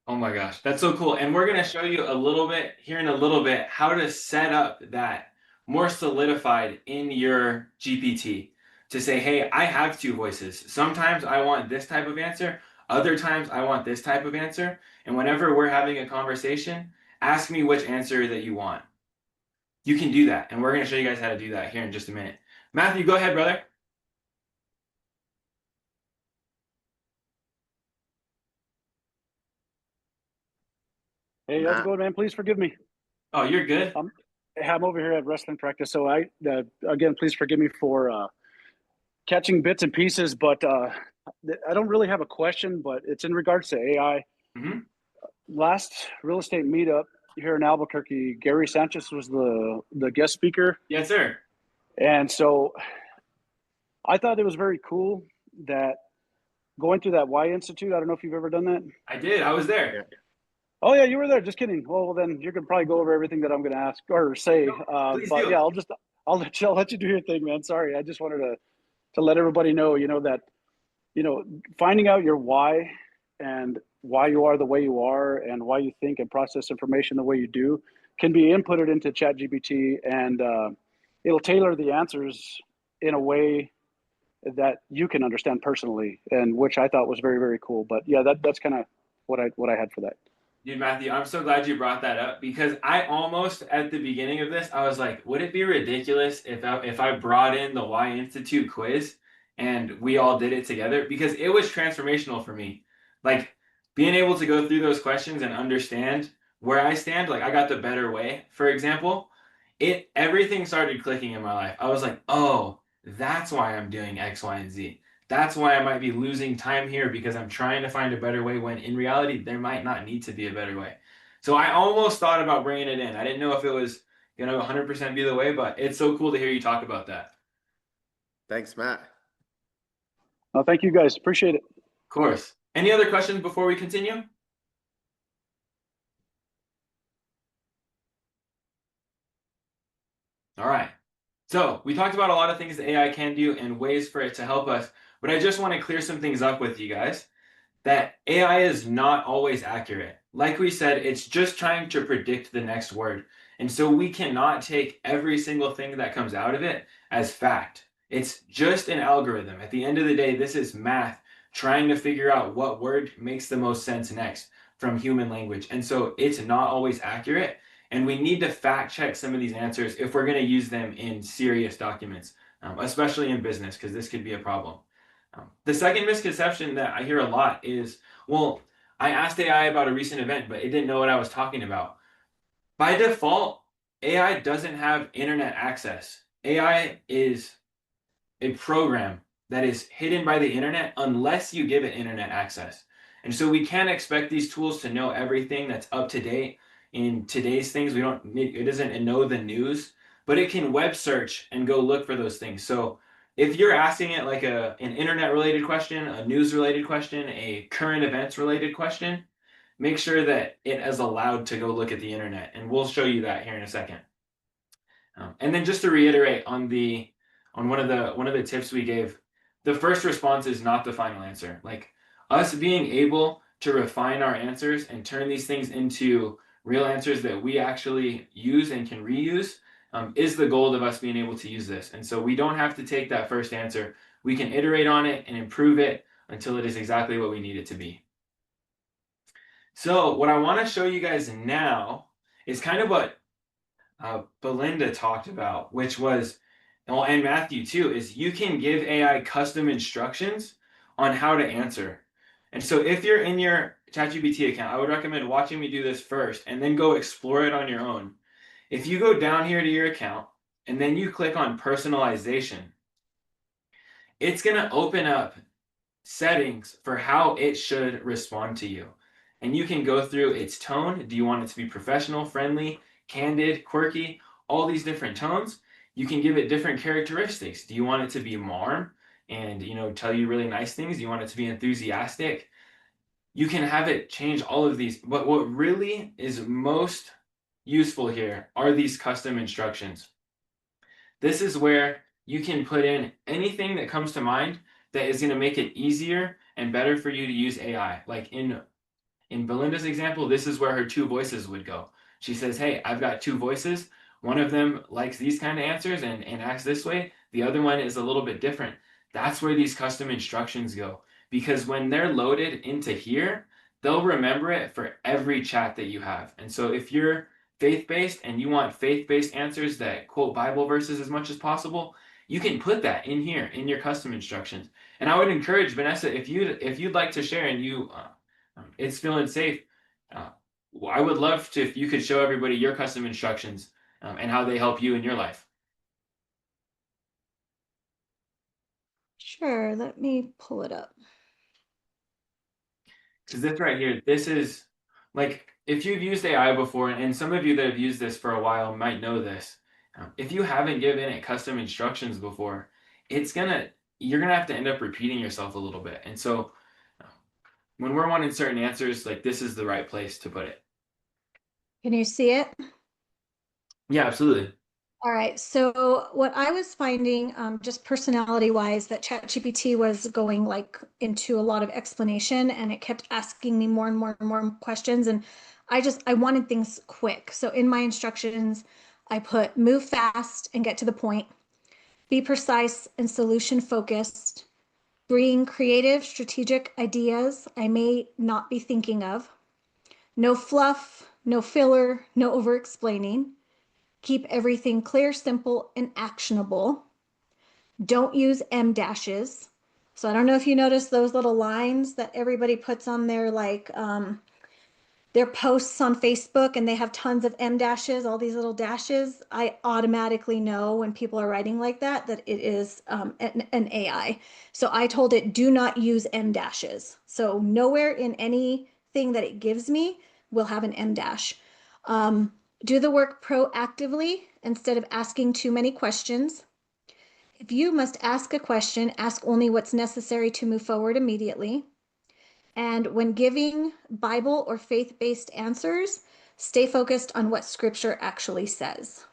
Oh my gosh, that's so cool. And we're going to show you a little bit here in a little bit how to set up that more solidified in your GPT to say, hey, I have two voices. Sometimes I want this type of answer. Other times I want this type of answer. And whenever we're having a conversation, ask me which answer that you want. You can do that. And we're going to show you guys how to do that here in just a minute. Matthew, go ahead, brother. Hey, how's it going, man? Please forgive me. Oh, you're good. I'm over here at wrestling practice, so again, please forgive me for catching bits and pieces. But I don't really have a question, but it's in regards to AI. Last real estate meetup here in Albuquerque, Gary Sanchez was the guest speaker. Yes, sir. And so I thought it was very cool that going through that Y Institute. I don't know if you've ever done that. I did. I was there. Oh yeah, you were there. Just kidding. Well, then you can probably go over everything that I'm going to ask or say. Please But do. yeah, I'll let you do your thing, man. Sorry, I just wanted to let everybody know, that, finding out your why and why you are the way you are and why you think and process information the way you do can be inputted into ChatGPT, and it'll tailor the answers in a way that you can understand personally, and which I thought was very, very cool. But yeah, that's kind of what I had for that. Dude, Matthew, I'm so glad you brought that up, because I almost, at the beginning of this, I was like, would it be ridiculous if I brought in the Y Institute quiz and we all did it together? Because it was transformational for me. Like, being able to go through those questions and understand where I stand, like I got the better way, for example, everything started clicking in my life. I was like, oh, that's why I'm doing X, Y, and Z. That's why I might be losing time here, because I'm trying to find a better way, when in reality, there might not need to be a better way. So I almost thought about bringing it in. I didn't know if it was going to 100% be the way, but it's so cool to hear you talk about that. Thanks, Matt. Well, thank you guys. Appreciate it. Of course. Any other questions before we continue? All right. So we talked about a lot of things that AI can do and ways for it to help us, but I just want to clear some things up with you guys, that AI is not always accurate. Like we said, it's just trying to predict the next word. And so we cannot take every single thing that comes out of it as fact. It's just an algorithm. At the end of the day, this is math trying to figure out what word makes the most sense next from human language. And so it's not always accurate. And we need to fact check some of these answers if we're going to use them in serious documents, especially in business, because this could be a problem. The second misconception that I hear a lot is, well, I asked AI about a recent event, but it didn't know what I was talking about. By default, AI doesn't have internet access. AI is a program that is hidden by the internet unless you give it internet access. And so we can't expect these tools to know everything that's up to date in today's things. It doesn't know the news, but it can web search and go look for those things. So if you're asking it like an internet related question, a news related question, a current events related question, make sure that it is allowed to go look at the internet. And we'll show you that here in a second. And then just to reiterate on one of the tips we gave, the first response is not the final answer. Like us being able to refine our answers and turn these things into real answers that we actually use and can reuse is the goal of us being able to use this. And so we don't have to take that first answer. We can iterate on it and improve it until it is exactly what we need it to be. So what I want to show you guys now is kind of what Belinda talked about, which was, and Matthew too, is you can give AI custom instructions on how to answer. And so if you're in your ChatGPT account, I would recommend watching me do this first and then go explore it on your own. If you go down here to your account and then you click on personalization, it's going to open up settings for how it should respond to you. And you can go through its tone. Do you want it to be professional, friendly, candid, quirky, all these different tones? You can give it different characteristics. Do you want it to be warm and, tell you really nice things? Do you want it to be enthusiastic? You can have it change all of these. But what really is most useful here are these custom instructions. This is where you can put in anything that comes to mind that is going to make it easier and better for you to use AI. Like in Belinda's example, this is where her 2 voices would go. She says, hey, I've got 2 voices. One of them likes these kind of answers and acts this way. The other one is a little bit different. That's where these custom instructions go. Because when they're loaded into here, they'll remember it for every chat that you have. And so if you're faith-based and you want faith-based answers that quote Bible verses as much as possible, you can put that in here in your custom instructions. And I would encourage Vanessa, if you'd like to share and you it's feeling safe, I would love to if you could show everybody your custom instructions and how they help you in your life. Sure, let me pull it up. Because this right here, this is like, if you've used AI before, and some of you that have used this for a while might know this, if you haven't given it custom instructions before, you're gonna have to end up repeating yourself a little bit. And so when we're wanting certain answers, like this is the right place to put it. Can you see it? Yeah, absolutely. All right. So what I was finding, just personality wise, that ChatGPT was going like into a lot of explanation, and it kept asking me more and more and more questions. And I wanted things quick. So in my instructions, I put move fast and get to the point, be precise and solution focused, bring creative, strategic ideas I may not be thinking of, no fluff, no filler, no over explaining. Keep everything clear, simple, and actionable. Don't use M dashes. So I don't know if you notice those little lines that everybody puts on their their posts on Facebook, and they have tons of M dashes, all these little dashes. I automatically know when people are writing like that it is an AI. So I told it, do not use M dashes. So nowhere in anything that it gives me will have an M dash. Do the work proactively instead of asking too many questions. If you must ask a question, ask only what's necessary to move forward immediately. And when giving Bible or faith-based answers, stay focused on what scripture actually says.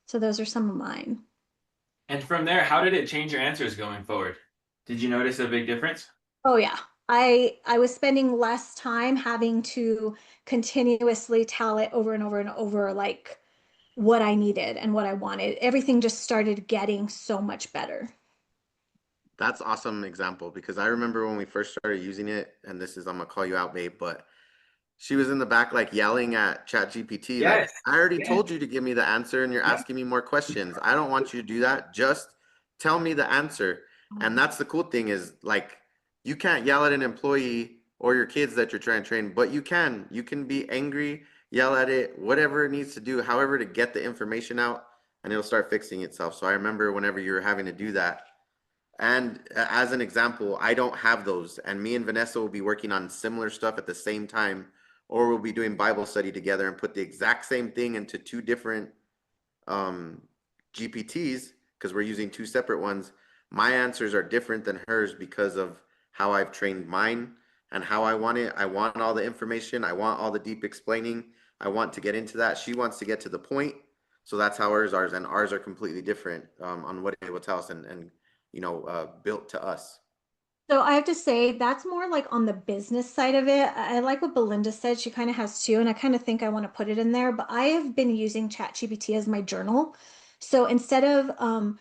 So those are some of mine. And from there, how did it change your answers going forward? Did you notice a big difference? Oh yeah. I was spending less time having to continuously tell it over and over and over, like what I needed and what I wanted. Everything just started getting so much better. That's awesome example because I remember when we first started using it, and this is, I'm gonna call you out, babe, but she was in the back like yelling at ChatGPT, like, Yes. I already Yes. told you to give me the answer and you're asking me more questions. I don't want you to do that. Just tell me the answer. And that's the cool thing is like you can't yell at an employee or your kids that you're trying to train, but you can be angry, yell at it, whatever it needs to do, however to get the information out, and it'll start fixing itself. So I remember whenever you were having to do that. And as an example, I don't have those. And me and Vanessa will be working on similar stuff at the same time, or we'll be doing Bible study together and put the exact same thing into two different GPTs because we're using two separate ones. My answers are different than hers because of how I've trained mine and how I want it. I want all the information. I want all the deep explaining. I want to get into that. She wants to get to the point. So that's how ours are. And ours are completely different on what it will tell us and built to us. So I have to say that's more like on the business side of it. I like what Belinda said. She kind of has two, and I kind of think I want to put it in there, but I have been using ChatGPT as my journal. So instead of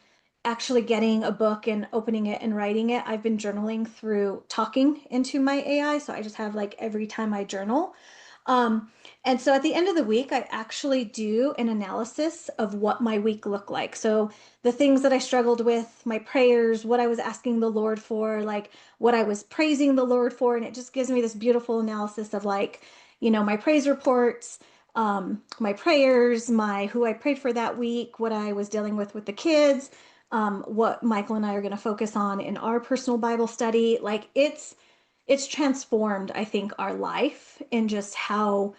actually getting a book and opening it and writing it, I've been journaling through talking into my AI. So I just have like every time I journal. And so at the end of the week, I actually do an analysis of what my week looked like. So the things that I struggled with, my prayers, what I was asking the Lord for, like what I was praising the Lord for. And it just gives me this beautiful analysis of like, my praise reports, my prayers, my who I prayed for that week, what I was dealing with the kids, what Michael and I are going to focus on in our personal Bible study. Like it's transformed, I think, our life in just how,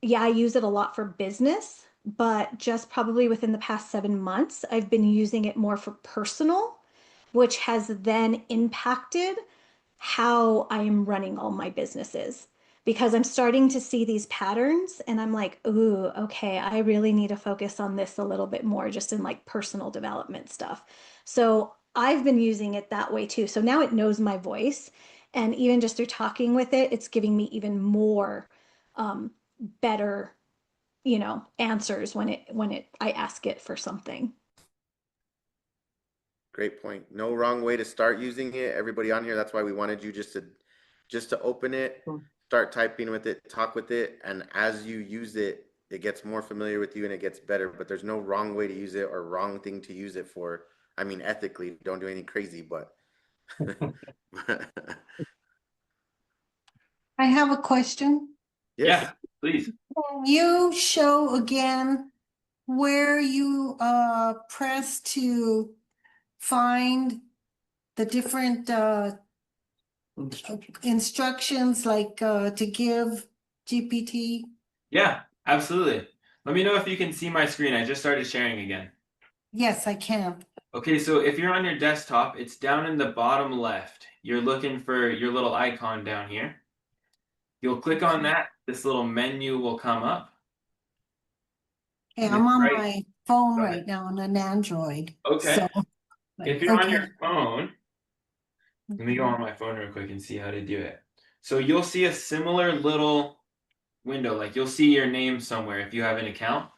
yeah, I use it a lot for business, but just probably within the past 7 months, I've been using it more for personal, which has then impacted how I am running all my businesses because I'm starting to see these patterns and I'm like, ooh, okay, I really need to focus on this a little bit more just in like personal development stuff. So I've been using it that way too. So now it knows my voice. And even just through talking with it, it's giving me even more better, answers when I ask it for something. Great point. No wrong way to start using it. Everybody on here, that's why we wanted you just to open it, start typing with it, talk with it, and as you use it, it gets more familiar with you and it gets better. But there's no wrong way to use it or wrong thing to use it for. I mean, ethically, don't do anything crazy, but I have a question. yes. Yeah, please. Can you show again where you press to find the different instructions like to give GPT? Yeah, absolutely. Let me know if you can see my screen. I just started sharing again. Yes, I can. Okay, so if you're on your desktop, it's down in the bottom left. You're looking for your little icon down here. You'll click on that. This little menu will come up. Okay, I'm on my phone right now on an Android. Okay. So, if you're on your phone, let me go on my phone real quick and see how to do it. So you'll see a similar little window, like you'll see your name somewhere if you have an account.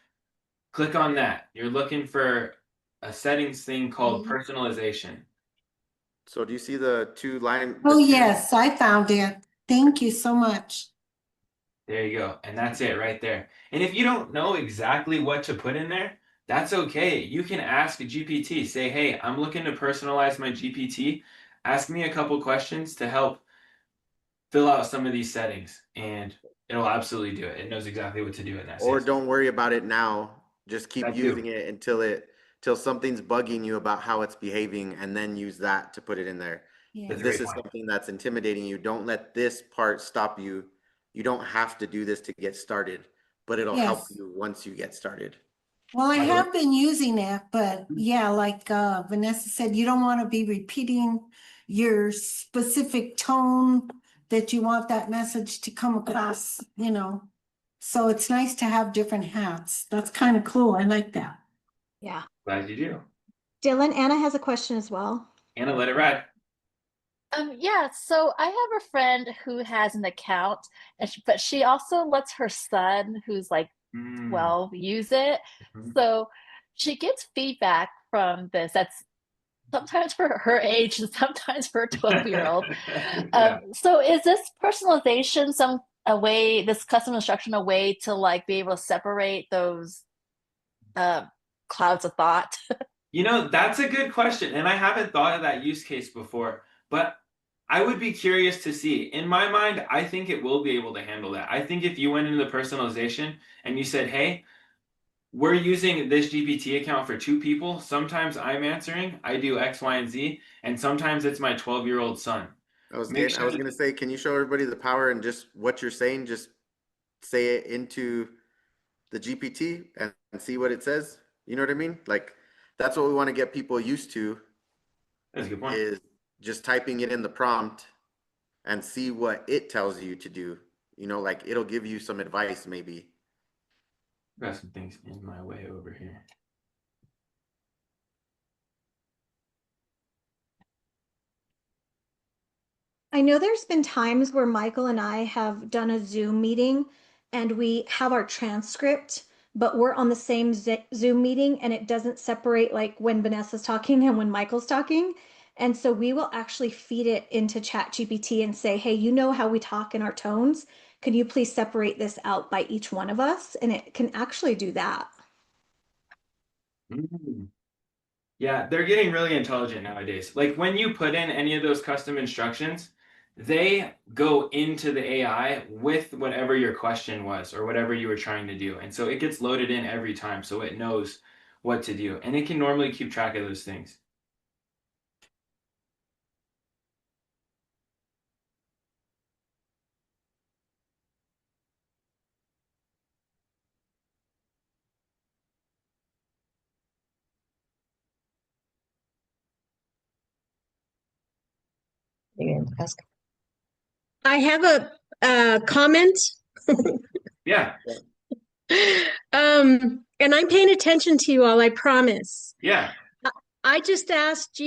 Click on that. You're looking for a settings thing called personalization. So do you see the two line? Oh, yes, I found it. Thank you so much. There you go. And that's it right there. And if you don't know exactly what to put in there, that's okay. You can ask GPT, say, hey, I'm looking to personalize my GPT. Ask me a couple questions to help fill out some of these settings, and it'll absolutely do it. It knows exactly what to do in that. Or don't worry about it now. Just keep using it until something's bugging you about how it's behaving, and then use that to put it in there. Yeah. If this is something that's intimidating you, don't let this part stop you. You don't have to do this to get started, but it'll help you once you get started. Well, I have been using it, but yeah, like Vanessa said, you don't want to be repeating your specific tone that you want that message to come across, So it's nice to have different hats. That's kind of cool. I like that. Yeah. Glad you do. Dylan, Anna has a question as well. Anna, let it ride. Yeah, so I have a friend who has an account, but she also lets her son, who's like Mm. 12, use it. Mhm. So she gets feedback from this. That's sometimes for her age and sometimes for a 12-year-old. Yeah. So is this personalization a way, this custom instruction, a way to like be able to separate those uh, clouds of thought? You know, that's a good question, and I haven't thought of that use case before, but I would be curious to see. In my mind, I think it will be able to handle that. I think if you went into the personalization and you said, hey, we're using this GPT account for 2 people. Sometimes I'm answering, I do X, Y, and Z, and sometimes it's my 12-year-old son. I was Make getting, I sure was that, gonna say, can you show everybody the power and just what you're saying, just say it into the GPT and see what it says? You know what I mean? Like, that's what we want to get people used to, that's a good point. is just typing it in the prompt and see what it tells you to do. You know, like it'll give you some advice maybe. Got some things in my way over here. I know there's been times where Michael and I have done a Zoom meeting and we have our transcript, but we're on the same Zoom meeting and it doesn't separate like when Vanessa's talking and when Michael's talking. And so we will actually feed it into ChatGPT and say, hey, you know how we talk in our tones? Can you please separate this out by each one of us? And it can actually do that. Mm. Yeah, they're getting really intelligent nowadays. Like when you put in any of those custom instructions, they go into the AI with whatever your question was or whatever you were trying to do. And so it gets loaded in every time so it knows what to do. And it can normally keep track of those things. I have a comment. Yeah. And I'm paying attention to you all, I promise. Yeah. I just asked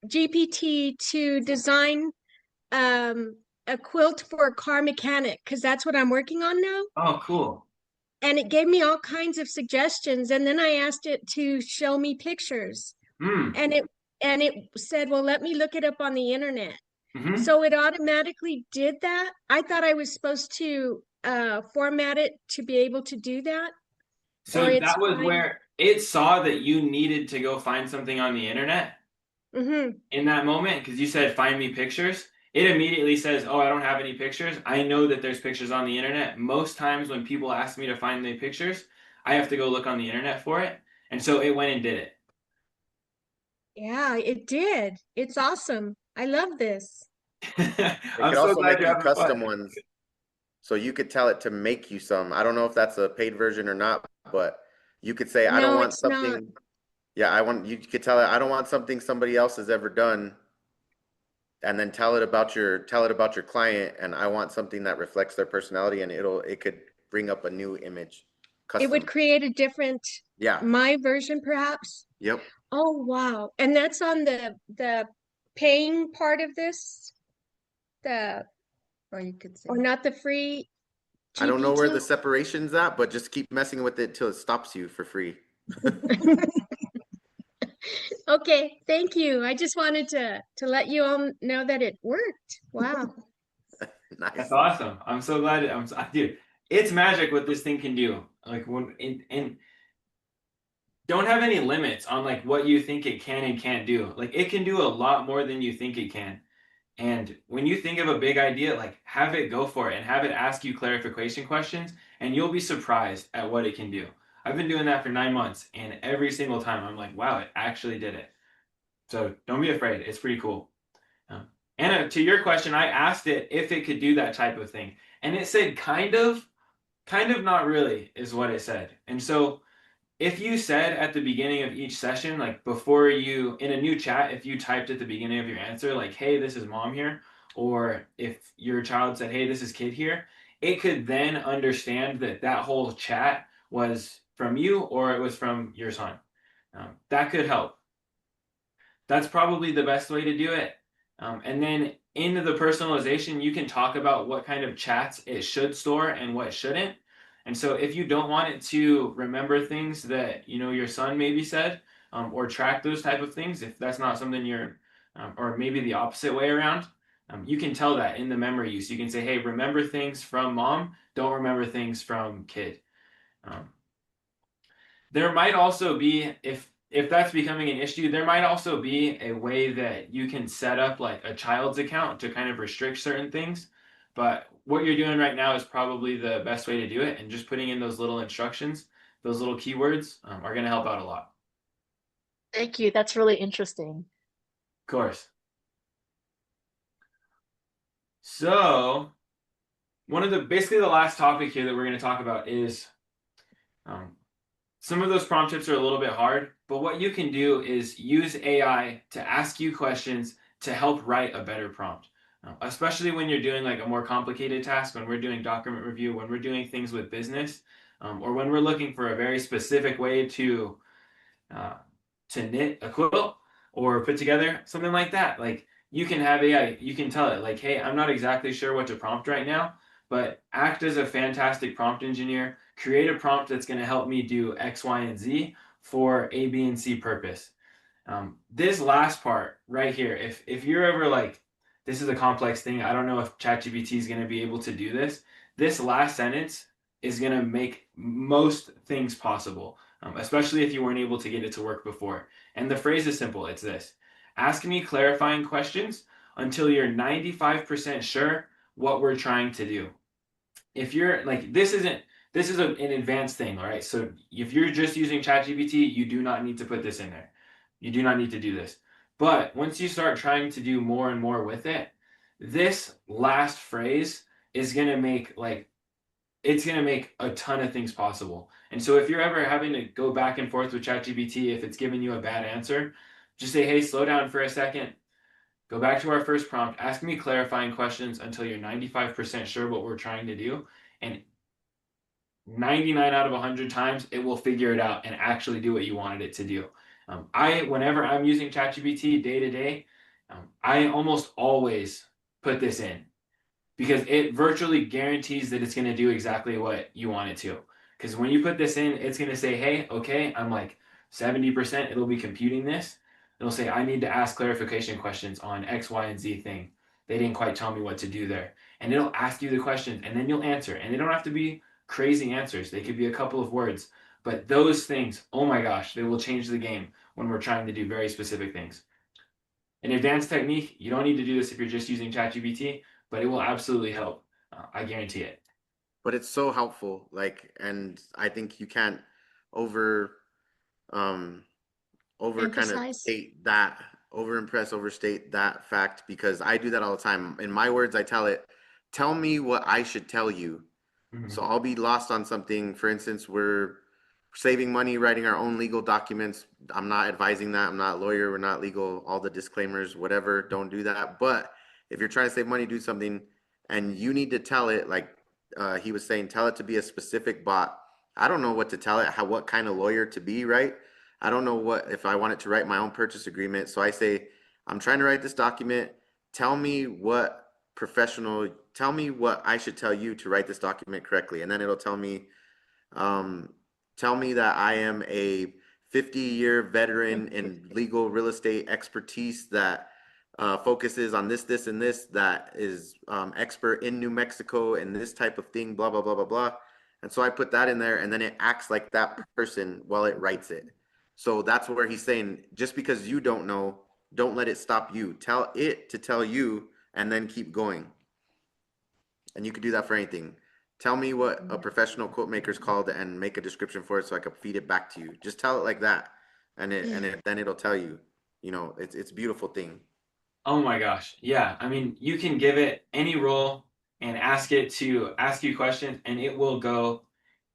GPT to design a quilt for a car mechanic because that's what I'm working on now. Oh, cool. And it gave me all kinds of suggestions. And then I asked it to show me pictures. Mm. And it said, well, let me look it up on the internet. Mm-hmm. So it automatically did that. I thought I was supposed to format it to be able to do that. So that was where it saw that you needed to go find something on the internet in that moment because you said, find me pictures. It immediately says, oh, I don't have any pictures. I know that there's pictures on the internet. Most times when people ask me to find the pictures, I have to go look on the internet for it. And so it went and did it. Yeah, it did. It's awesome. I love this. It I'm could so also glad make you're you having custom fun. ones. So you could tell it to make you some. I don't know if that's a paid version or not, but you could say, I don't No, want it's not. something. Yeah, you could tell it, I don't want something somebody else has ever done. And then tell it about your client, and I want something that reflects their personality, and it could bring up a new image. It would Custom. create a different, Yeah. my version perhaps. Yep. Oh, wow. And that's on the paying part of this? Or you could say, Or not the free I don't know where the GPT? separation's at, but just keep messing with it till it stops you for free. Okay, thank you. I just wanted to let you all know that it worked. Wow. Nice. That's awesome. I'm so glad. Dude, it's magic what this thing can do. Like and don't have any limits on like what you think it can and can't do. Like it can do a lot more than you think it can. And when you think of a big idea, like have it go for it and have it ask you clarification questions, and you'll be surprised at what it can do. I've been doing that for 9 months, and every single time I'm like, wow, it actually did it. So don't be afraid. It's pretty cool. Anna, to your question, I asked it if it could do that type of thing, and it said kind of, not really, is what it said. And so if you said at the beginning of each session, like before you, in a new chat, if you typed at the beginning of your answer, like, hey, this is mom here, or if your child said, hey, this is kid here, it could then understand that that whole chat was from you or it was from your son. That could help. That's probably the best way to do it. And then in the personalization, you can talk about what kind of chats it should store and what shouldn't. And so if you don't want it to remember things that, you know, your son maybe said, or track those type of things, if that's not something you're, or maybe the opposite way around, you can tell that in the memory use. You can say, hey, remember things from mom, don't remember things from kid. There might also be, if that's becoming an issue, there might also be a way that you can set up like a child's account to kind of restrict certain things. But what you're doing right now is probably the best way to do it. And just putting in those little instructions, those little keywords are going to help out a lot. Thank you. That's really interesting. Of course. So one of the, basically the last topic here that we're going to talk about is some of those prompt tips are a little bit hard, but what you can do is use AI to ask you questions to help write a better prompt. Especially when you're doing like a more complicated task, when we're doing document review, when we're doing things with business, or when we're looking for a very specific way to knit a quilt or put together something like that. Like you can have AI, you can tell it like, hey, I'm not exactly sure what to prompt right now, but act as a fantastic prompt engineer, create a prompt that's going to help me do X, Y, and Z for A, B, and C purpose. This last part right here, if you're ever like, this is a complex thing, I don't know if ChatGPT is going to be able to do this. This last sentence is going to make most things possible, especially if you weren't able to get it to work before. And the phrase is simple. It's this: ask me clarifying questions until you're 95% sure what we're trying to do. If you're like, this is an advanced thing, all right? So if you're just using ChatGPT, you do not need to put this in there. You do not need to do this. But once you start trying to do more and more with it, this last phrase is going to make it's going to make a ton of things possible. And so if you're ever having to go back and forth with ChatGPT, if it's giving you a bad answer, just say, hey, slow down for a second. Go back to our first prompt. Ask me clarifying questions until you're 95% sure what we're trying to do. And 99 out of 100 times, it will figure it out and actually do what you wanted it to do. Whenever I'm using ChatGPT day to day, I almost always put this in because it virtually guarantees that it's going to do exactly what you want it to. Because when you put this in, it's going to say, hey, okay, I'm like 70%, it'll be computing this. It'll say, I need to ask clarification questions on X, Y, and Z thing. They didn't quite tell me what to do there. And it'll ask you the questions and then you'll answer. And they don't have to be crazy answers. They could be a couple of words. But those things, oh my gosh, they will change the game when we're trying to do very specific things. An advanced technique, you don't need to do this if you're just using ChatGPT, but it will absolutely help. I guarantee it. But it's so helpful. And I think you can't overimpress, overstate that fact, because I do that all the time. In my words, I tell it, tell me what I should tell you. Mm-hmm. So I'll be lost on something. For instance, we're saving money writing our own legal documents. I'm not advising that. I'm not a lawyer. We're not legal. All the disclaimers, whatever, don't do that. But if you're trying to save money, do something, and you need to tell it, like he was saying, tell it to be a specific bot. I don't know what to tell it, what kind of lawyer to be, right? I don't know if I want it to write my own purchase agreement. So I say, I'm trying to write this document. Tell me what I should tell you to write this document correctly. And then it'll tell me that I am a 50-year veteran in legal real estate expertise that focuses on this, and this, that is expert in New Mexico and this type of thing, blah, blah, blah, blah, blah. And so I put that in there, and then it acts like that person while it writes it. So that's where he's saying, just because you don't know, don't let it stop you. Tell it to tell you, and then keep going. And you could do that for anything. Tell me what a professional quote maker is called and make a description for it so I can feed it back to you. Just tell it like that, and then it'll tell you. You know, it's a beautiful thing. Oh my gosh, yeah. I mean, you can give it any role and ask it to ask you questions, and it will go.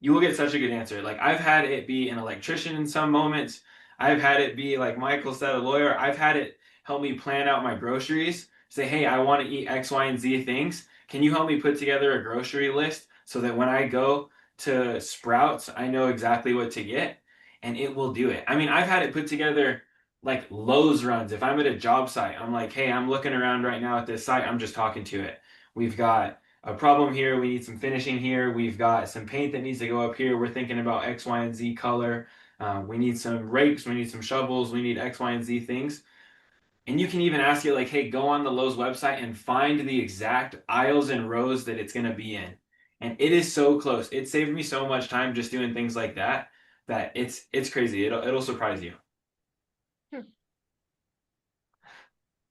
You will get such a good answer. Like I've had it be an electrician in some moments. I've had it be, like Michael said, a lawyer. I've had it help me plan out my groceries. Say, hey, I want to eat X, Y, and Z things. Can you help me put together a grocery list so that when I go to Sprouts, I know exactly what to get? And it will do it. I mean, I've had it put together like Lowe's runs. If I'm at a job site, I'm like, hey, I'm looking around right now at this site. I'm just talking to it. We've got a problem here. We need some finishing here. We've got some paint that needs to go up here. We're thinking about X, Y, and Z color. We need some rakes. We need some shovels. We need X, Y, and Z things. And you can even ask it like, hey, go on the Lowe's website and find the exact aisles and rows that it's going to be in. And it is so close. It saved me so much time just doing things like that, that it's crazy. It'll surprise you.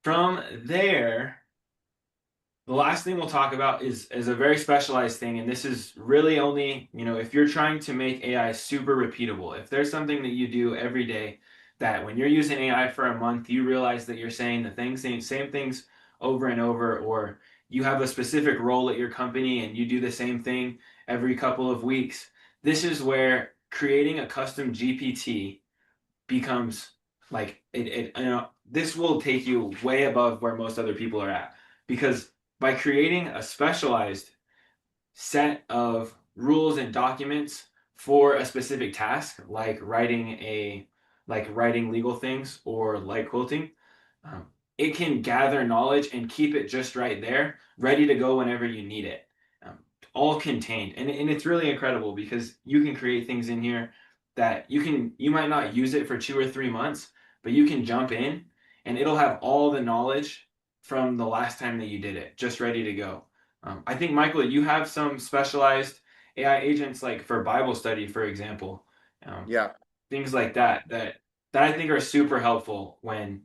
From there, the last thing we'll talk about is a very specialized thing. And this is really only, if you're trying to make AI super repeatable, if there's something that you do every day that when you're using AI for a month, you realize that you're saying the same things over and over, or you have a specific role at your company and you do the same thing every couple of weeks. This is where creating a custom GPT becomes like this will take you way above where most other people are at, because by creating a specialized set of rules and documents for a specific task, like writing legal things or like quilting, it can gather knowledge and keep it just right there, ready to go whenever you need it, all contained. And it's really incredible because you can create things in here that you might not use it for 2 or 3 months, but you can jump in and it'll have all the knowledge from the last time that you did it, just ready to go. I think, Michael, you have some specialized AI agents, like for Bible study, for example. Yeah. Things like that I think are super helpful when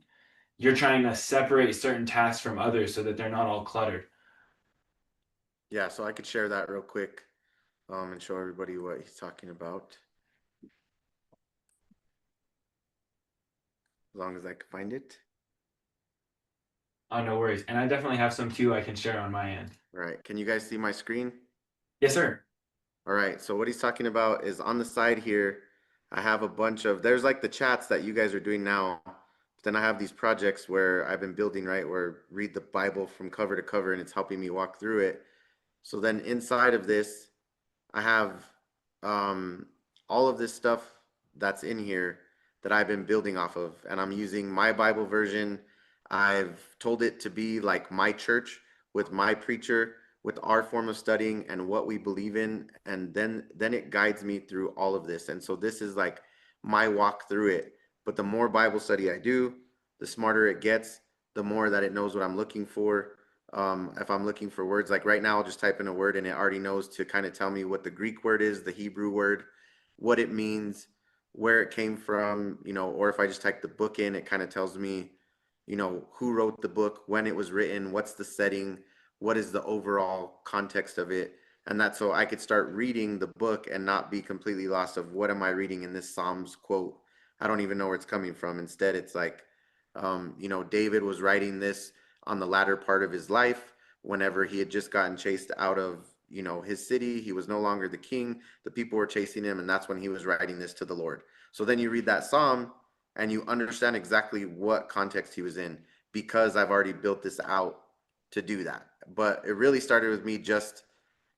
you're trying to separate certain tasks from others so that they're not all cluttered. Yeah, so I could share that real quick and show everybody what he's talking about. As long as I can find it. Oh, no worries. And I definitely have some too I can share on my end. Right. Can you guys see my screen? Yes, sir. All right. So what he's talking about is on the side here, I have a bunch of, there's like the chats that you guys are doing now. But then I have these projects where I've been building, right, where read the Bible from cover to cover and it's helping me walk through it. So then inside of this, I have all of this stuff that's in here that I've been building off of. And I'm using my Bible version. I've told it to be like my church with my preacher, with our form of studying and what we believe in. And then it guides me through all of this. And so this is like my walk through it. But the more Bible study I do, the smarter it gets, the more that it knows what I'm looking for. If I'm looking for words, like right now, I'll just type in a word and it already knows to kind of tell me what the Greek word is, the Hebrew word, what it means, where it came from, or if I just type the book in, it kind of tells me, who wrote the book, when it was written, what's the setting, what is the overall context of it. And that's so I could start reading the book and not be completely lost of what am I reading in this Psalms quote. I don't even know where it's coming from. Instead, it's like, David was writing this on the latter part of his life, whenever he had just gotten chased out of, his city. He was no longer the king. The people were chasing him. And that's when he was writing this to the Lord. So then you read that Psalm and you understand exactly what context he was in, because I've already built this out to do that. But it really started with me just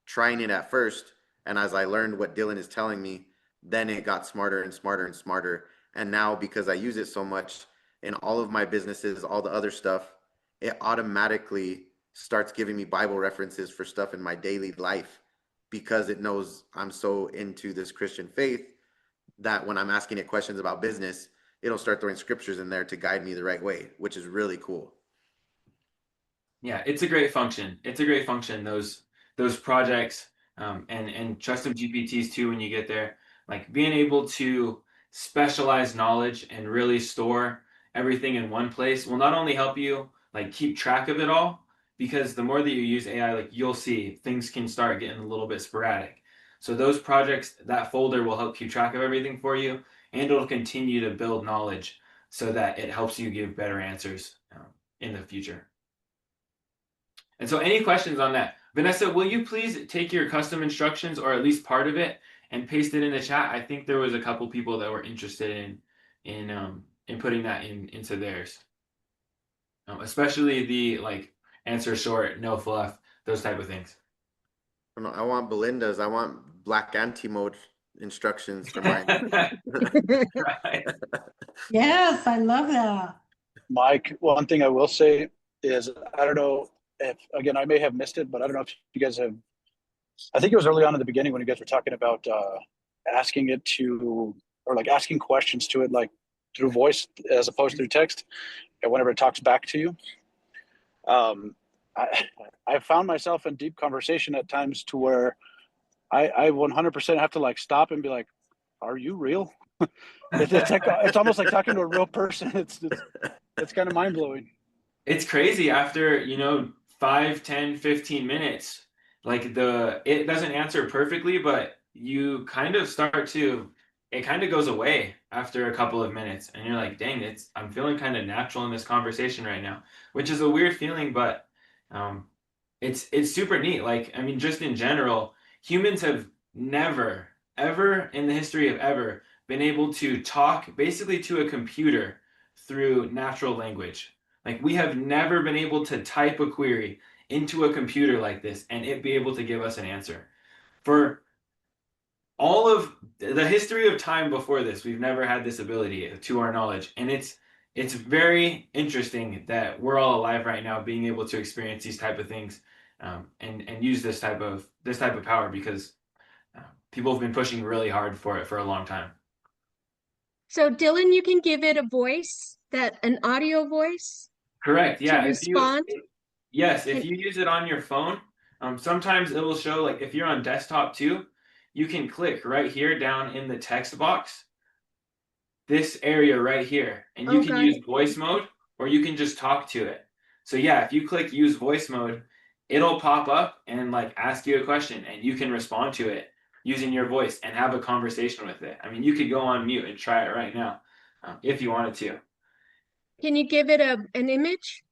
trying it at first. And as I learned what Dylan is telling me, then it got smarter and smarter and smarter. And now, because I use it so much in all of my businesses, all the other stuff, it automatically starts giving me Bible references for stuff in my daily life, because it knows I'm so into this Christian faith that when I'm asking it questions about business, it'll start throwing scriptures in there to guide me the right way, which is really cool. Yeah, it's a great function. It's a great function, those projects, and custom GPTs too, when you get there, like being able to specialize knowledge and really store everything in one place will not only help you like keep track of it all, because the more that you use AI, like you'll see things can start getting a little bit sporadic. So those projects, that folder will help keep track of everything for you, and it'll continue to build knowledge so that it helps you give better answers in the future. And so any questions on that? Vanessa, will you please take your custom instructions, or at least part of it, and paste it in the chat? I think there was a couple people that were interested in putting that into theirs. Especially the like answer short, no fluff, those type of things. I want Belinda's. I want Black Anti mode instructions for mine. Right. Yes, I love that. Mike, one thing I will say is, I don't know if, again, I may have missed it, but I don't know if you guys have, I think it was early on in the beginning when you guys were talking about asking it to, or like asking questions to it, like through voice as opposed to text, and whenever it talks back to you. I found myself in deep conversation at times to where I 100% have to like stop and be like, are you real? It's almost like talking to a real person. It's kind of mind blowing. It's crazy after, 5, 10, 15 minutes, like it doesn't answer perfectly, but you kind of it kind of goes away after a couple of minutes and you're like, dang, I'm feeling kind of natural in this conversation right now, which is a weird feeling, but it's super neat. Like, I mean, just in general, humans have never, ever in the history of ever been able to talk basically to a computer through natural language. Like, we have never been able to type a query into a computer like this and it be able to give us an answer. For all of the history of time before this, we've never had this ability to our knowledge. And it's very interesting that we're all alive right now, being able to experience these type of things and use this type of power, because people have been pushing really hard for it for a long time. So Dylan, you can give it a voice, an audio voice. Correct. Yeah. To respond. If you use it on your phone, sometimes it will show, like if you're on desktop too, you can click right here down in the text box, this area right here, and you can use voice mode, or you can just talk to it. So yeah, if you click use voice mode, it'll pop up and like ask you a question and you can respond to it using your voice and have a conversation with it. I mean, you could go on mute and try it right now if you wanted to. Can you give it an image?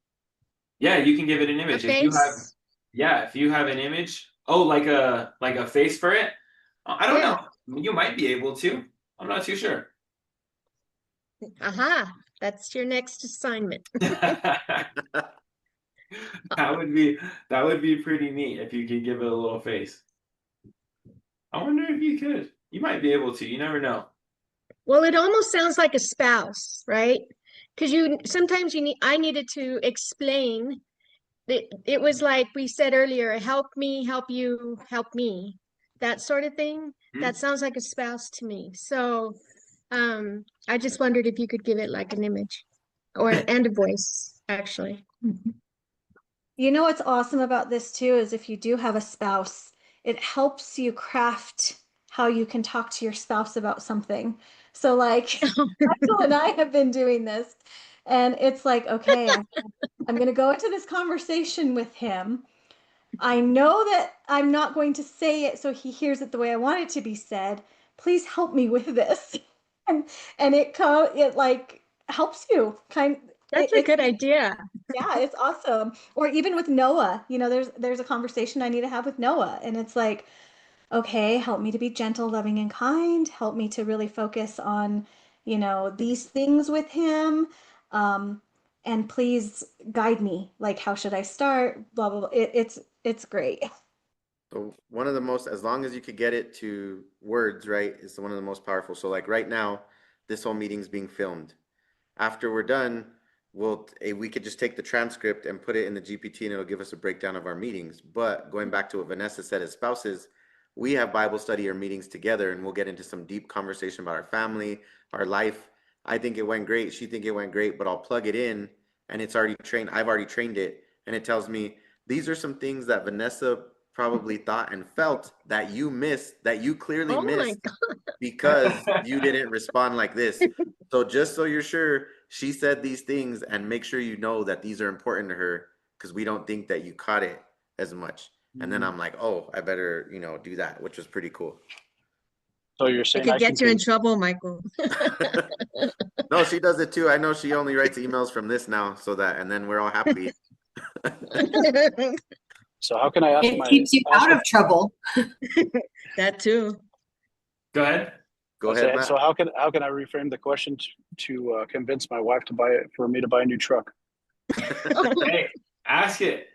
Yeah, you can give it an image. If you have an image, like a face for it. I don't know. You might be able to. I'm not too sure. Aha, that's your next assignment. That would be pretty neat if you could give it a little face. I wonder if you could. You might be able to. You never know. Well, it almost sounds like a spouse, right? Because I needed to explain. It was like we said earlier, help me, help you, help me. That sort of thing. That sounds like a spouse to me. So I just wondered if you could give it like an image and a voice, actually. You know what's awesome about this too is if you do have a spouse, it helps you craft how you can talk to your spouse about something. So like Michael and I have been doing this, and it's like, okay, I'm going to go into this conversation with him. I know that I'm not going to say it so he hears it the way I want it to be said. Please help me with this. And it like helps you That's a good idea. Yeah, it's awesome. Or even with Noah, there's a conversation I need to have with Noah, and it's like, okay, help me to be gentle, loving, and kind. Help me to really focus on, these things with him. And please guide me. Like, how should I start? Blah, blah, blah. It's great. So one of the most, as long as you could get it to words, right, is one of the most powerful. So like right now, this whole meeting's being filmed. After we're done, we could just take the transcript and put it in the GPT and it'll give us a breakdown of our meetings. But going back to what Vanessa said as spouses, we have Bible study or meetings together and we'll get into some deep conversation about our family, our life. I think it went great. She think it went great, but I'll plug it in and it's already trained. I've already trained it and it tells me, these are some things that Vanessa probably thought and felt that you missed, that you clearly missed because you didn't respond like this. So just so you're sure, she said these things, and make sure you know that these are important to her because we don't think that you caught it as much. And then I'm like, oh, I better, do that, which was pretty cool. So you're saying I could get you in trouble, Michael. No, she does it too. I know she only writes emails from this now, and then we're all happy. So how can I ask it keeps you out of trouble. That too. Go ahead. Go ahead, Matt. So how can I reframe the question to convince my wife to buy it for me to buy a new truck? Hey, ask it.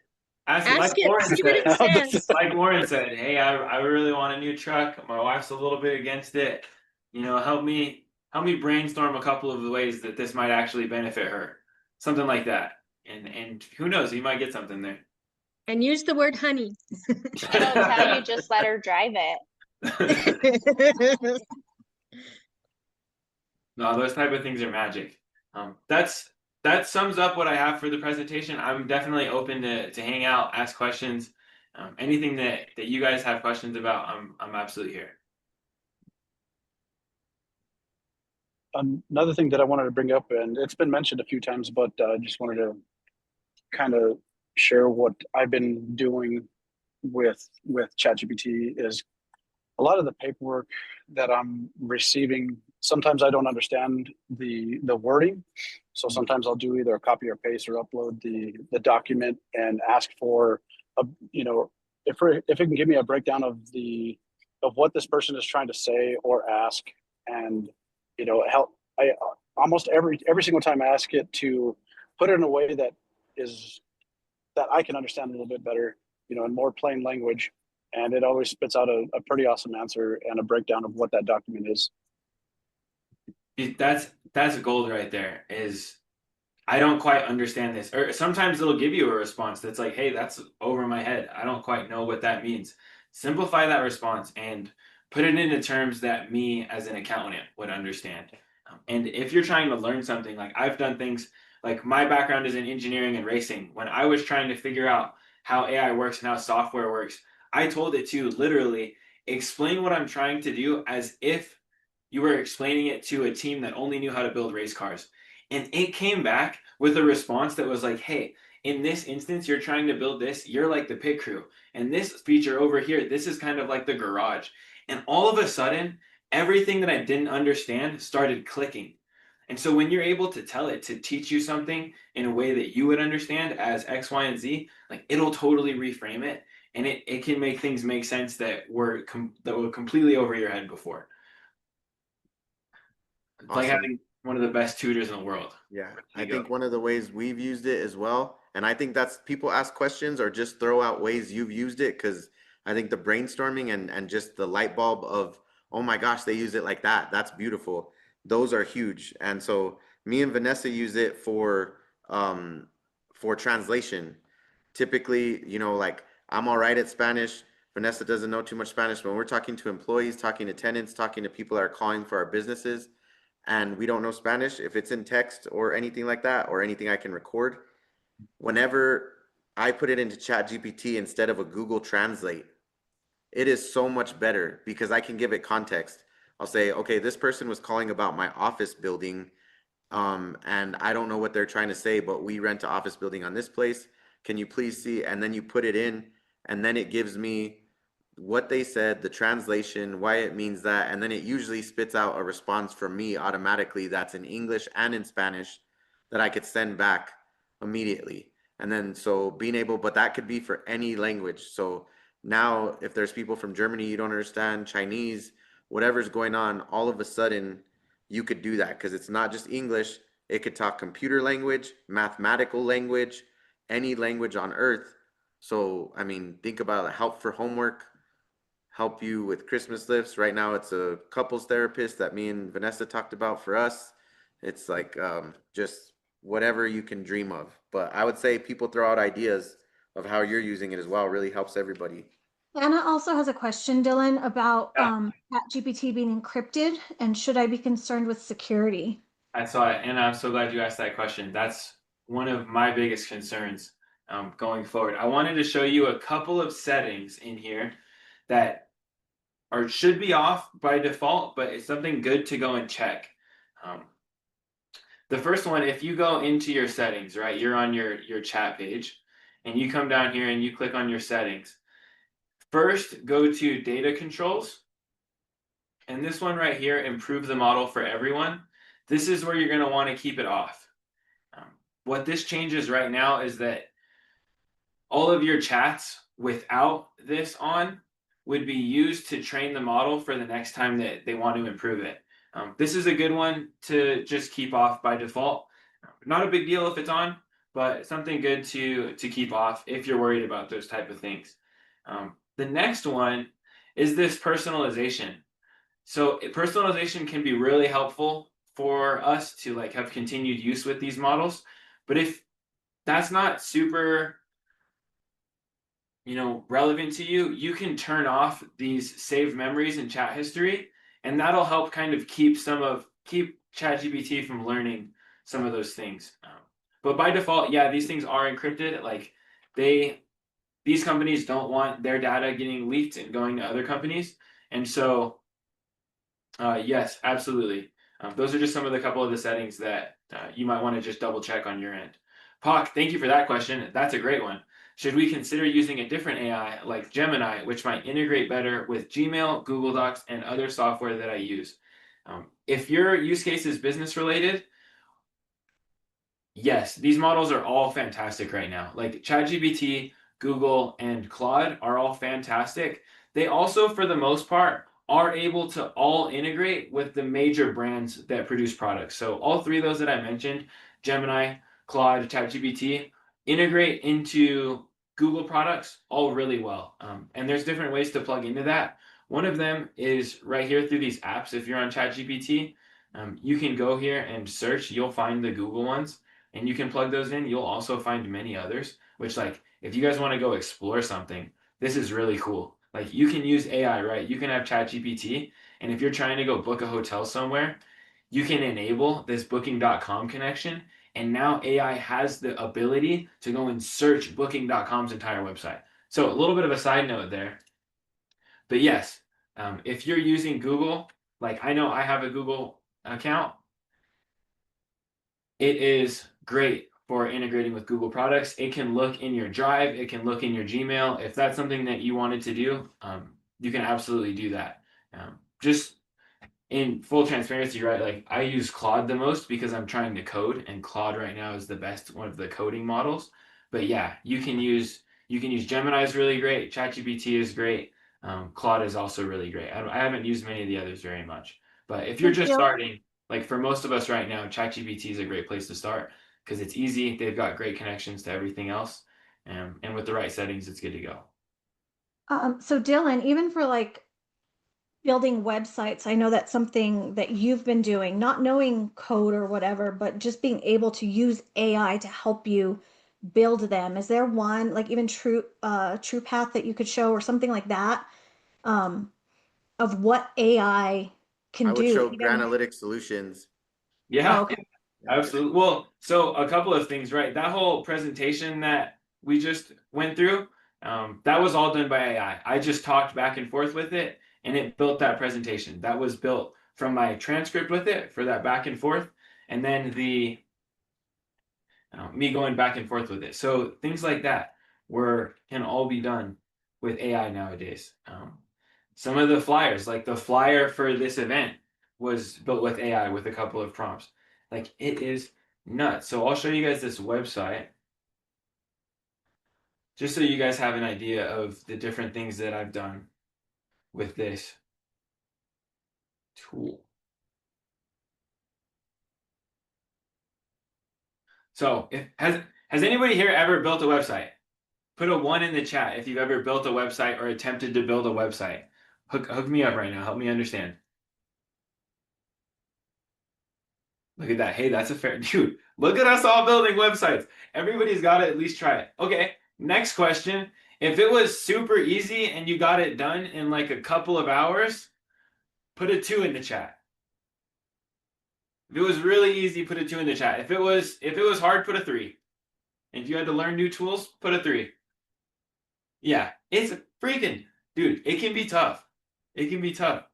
Ask Ask it, see what it says. like Lauren said, hey, I really want a new truck. My wife's a little bit against it. You know, help me brainstorm a couple of the ways that this might actually benefit her. Something like that. And who knows, you might get something there. And use the word honey. It'll tell you just let her drive it. No, those type of things are magic. That sums up what I have for the presentation. I'm definitely open to hang out, ask questions. Anything that you guys have questions about, I'm absolutely here. Another thing that I wanted to bring up, and it's been mentioned a few times, but I just wanted to kind of share what I've been doing with ChatGPT is a lot of the paperwork that I'm receiving. Sometimes I don't understand the wording, so sometimes I'll do either a copy or paste or upload the document and ask for a, you know, if it can give me a breakdown of what this person is trying to say or ask, and you know, help. I almost every single time I ask it to put it in a way that I can understand a little bit better, you know, in more plain language, and it always spits out a pretty awesome answer and a breakdown of what that document is. That's gold right there. Is I don't quite understand this, or sometimes it'll give you a response that's like, hey, that's over my head. I don't quite know what that means. Simplify that response and put it into terms that me as an accountant would understand. And if you're trying to learn something, like I've done things, like my background is in engineering and racing. When I was trying to figure out how AI works and how software works, I told it to literally explain what I'm trying to do as if you were explaining it to a team that only knew how to build race cars. And it came back with a response that was like, hey, in this instance, you're trying to build this, you're like the pit crew. And this feature over here, this is kind of like the garage. And all of a sudden, everything that I didn't understand started clicking. And so when you're able to tell it to teach you something in a way that you would understand as X, Y, and Z, like it'll totally reframe it. And it can make things make sense that were completely over your head before. It's Awesome. like having one of the best tutors in the world. Yeah, I think one of the ways we've used it as well, and I think that's people ask questions or just throw out ways you've used it, because I think the brainstorming and just the light bulb of, oh my gosh, they use it like that. That's beautiful. Those are huge. And so me and Vanessa use it for translation. Typically, you know, like I'm all right at Spanish. Vanessa doesn't know too much Spanish. When we're talking to employees, talking to tenants, talking to people that are calling for our businesses, and we don't know Spanish, if it's in text or anything like that, or anything I can record, whenever I put it into ChatGPT instead of a Google Translate, it is so much better because I can give it context. I'll say, okay, this person was calling about my office building, and I don't know what they're trying to say, but we rent an office building on this place. Can you please see? And then you put it in, and then it gives me what they said, the translation, why it means that, and then it usually spits out a response from me automatically that's in English and in Spanish that I could send back immediately. And then so being able, but that could be for any language. So now if there's people from Germany you don't understand, Chinese, whatever's going on, all of a sudden you could do that, because it's not just English. It could talk computer language, mathematical language, any language on earth. So I mean, think about it. Help for homework, help you with Christmas lists. Right now it's a couples therapist that me and Vanessa talked about for us. It's like just whatever you can dream of. But I would say people throw out ideas of how you're using it as well. It really helps everybody. Anna also has a question, Dylan, about ChatGPT being encrypted, and should I be concerned with security? I saw it, and I'm so glad you asked that question. That's one of my biggest concerns going forward. I wanted to show you a couple of settings in here that should be off by default, but it's something good to go and check. The first one, if you go into your settings, right, you're on your chat page, and you come down here and you click on your settings. First, go to data controls, and this one right here, improve the model for everyone. This is where you're going to want to keep it off. What this changes right now is that all of your chats without this on would be used to train the model for the next time that they want to improve it. This is a good one to just keep off by default. Not a big deal if it's on, but something good to keep off if you're worried about those type of things. The next one is this personalization. So personalization can be really helpful for us to like have continued use with these models. But if that's not super, relevant to you, you can turn off these saved memories and chat history, and that'll help kind of keep ChatGPT from learning some of those things. But by default, yeah, these things are encrypted. Like these companies don't want their data getting leaked and going to other companies. And so, yes, absolutely. Those are just some of the couple of the settings that you might want to just double check on your end. Pak, thank you for that question. That's a great one. Should we consider using a different AI like Gemini, which might integrate better with Gmail, Google Docs, and other software that I use? If your use case is business related, yes, these models are all fantastic right now. Like ChatGPT, Google, and Claude are all fantastic. They also, for the most part, are able to all integrate with the major brands that produce products. So all three of those that I mentioned, Gemini, Claude, ChatGPT, integrate into Google products all really well. And there's different ways to plug into that. One of them is right here through these apps. If you're on ChatGPT, you can go here and search. You'll find the Google ones, and you can plug those in. You'll also find many others, which like if you guys want to go explore something, this is really cool. Like you can use AI, right? You can have ChatGPT, and if you're trying to go book a hotel somewhere, you can enable this booking.com connection, and now AI has the ability to go and search booking.com's entire website. So a little bit of a side note there. But yes, if you're using Google, like I know I have a Google account, it is great for integrating with Google products. It can look in your Drive, it can look in your Gmail. If that's something that you wanted to do, you can absolutely do that. Just in full transparency, right? Like I use Claude the most because I'm trying to code, and Claude right now is the best one of the coding models. But yeah, you can use Gemini is really great. ChatGPT is great. Claude is also really great. I haven't used many of the others very much, but if you're just starting, like for most of us right now, ChatGPT is a great place to start because it's easy. They've got great connections to everything else, and with the right settings, it's good to go. So Dylan, even for like building websites, I know that's something that you've been doing, not knowing code or whatever, but just being able to use AI to help you build them. Is there one, like even TruePath that you could show or something like that, of what AI can I would do? show Granalytics Solutions. Yeah, Oh, okay. absolutely. Well, so a couple of things, right? That whole presentation that we just went through, that was all done by AI. I just talked back and forth with it, and it built that presentation. That was built from my transcript with it for that back and forth, and then me going back and forth with it. So things like that can all be done with AI nowadays. Some of the flyers, like the flyer for this event, was built with AI with a couple of prompts. Like it is nuts. So I'll show you guys this website just so you guys have an idea of the different things that I've done with this tool. So has anybody here ever built a website? Put a 1 in the chat if you've ever built a website or attempted to build a website. Hook me up right now. Help me understand. Look at that. Hey, that's a fair dude. Look at us all building websites. Everybody's got to at least try it. Okay, next question. If it was super easy and you got it done in like a couple of hours, put a 2 in the chat. If it was really easy, put a 2 in the chat. If it was hard, put a 3. If you had to learn new tools, put a 3. Yeah, it's freaking, dude, it can be tough. It can be tough.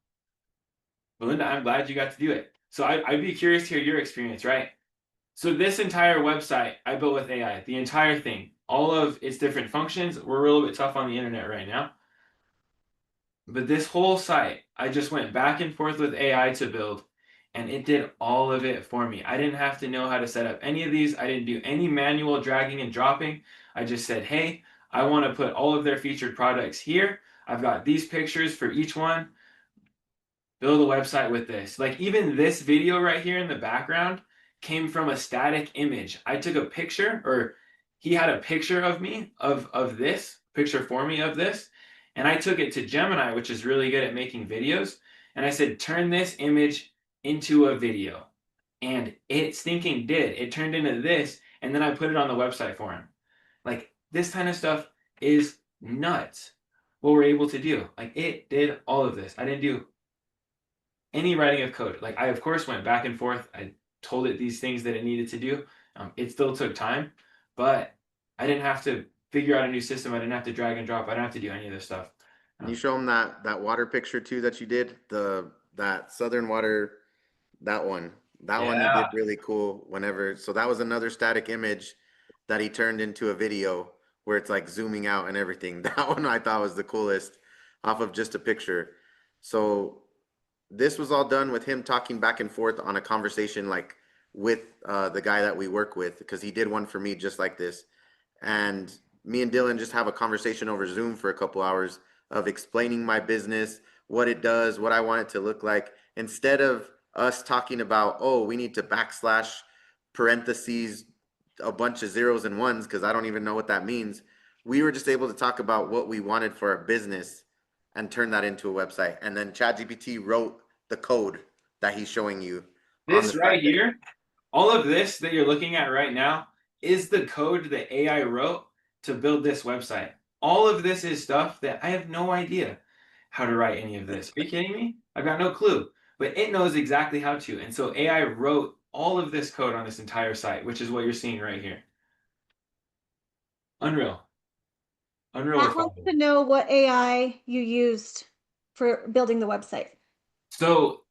Belinda, I'm glad you got to do it. So I'd be curious to hear your experience, right? So this entire website I built with AI, the entire thing, all of its different functions. We're a little bit tough on the internet right now. But this whole site, I just went back and forth with AI to build, and it did all of it for me. I didn't have to know how to set up any of these. I didn't do any manual dragging and dropping. I just said, hey, I want to put all of their featured products here. I've got these pictures for each one. Build a website with this. Like even this video right here in the background came from a static image. I took a picture, or he had a picture of me, of this, picture for me of this, and I took it to Gemini, which is really good at making videos, and I said, turn this image into a video. And it stinking did. It turned into this, and then I put it on the website for him. Like, this kind of stuff is nuts what we're able to do. Like, it did all of this. I didn't do any writing of code. Like, I of course went back and forth. I told it these things that it needed to do. It still took time, but I didn't have to figure out a new system. I didn't have to drag and drop. I didn't have to do any of this stuff. Can you show them that water picture too that you did? That Southern Water, that one. That one you did really cool whenever. So that was another static image that he turned into a video where it's like zooming out and everything. That one I thought was the coolest off of just a picture. So this was all done with him talking back and forth on a conversation like with the guy that we work with, because he did one for me just like this. And me and Dylan just have a conversation over Zoom for a couple hours of explaining my business, what it does, what I want it to look like, instead of us talking about, oh, we need to backslash parentheses a bunch of zeros and ones because I don't even know what that means. We were just able to talk about what we wanted for our business and turn that into a website. And then ChatGPT wrote the code that he's showing you. This right here, all of this that you're looking at right now is the code that AI wrote to build this website. All of this is stuff that I have no idea how to write any of this. Are you kidding me? I've got no clue, but it knows exactly how to. And so AI wrote all of this code on this entire site, which is what you're seeing right here. Unreal. Unreal. Matt wants to know what AI you used for building the website. So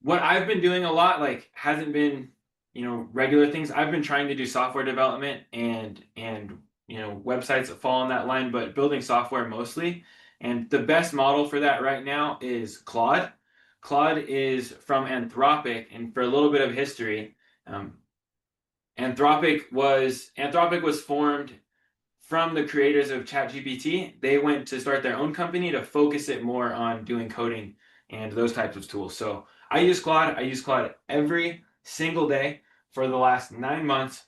what I've been doing a lot, like, hasn't been, regular things. I've been trying to do software development and websites that fall on that line, but building software mostly. And the best model for that right now is Claude. Claude is from Anthropic, and for a little bit of history, Anthropic was formed from the creators of ChatGPT. They went to start their own company to focus it more on doing coding and those types of tools. So I use Claude. I use Claude every single day for the last 9 months,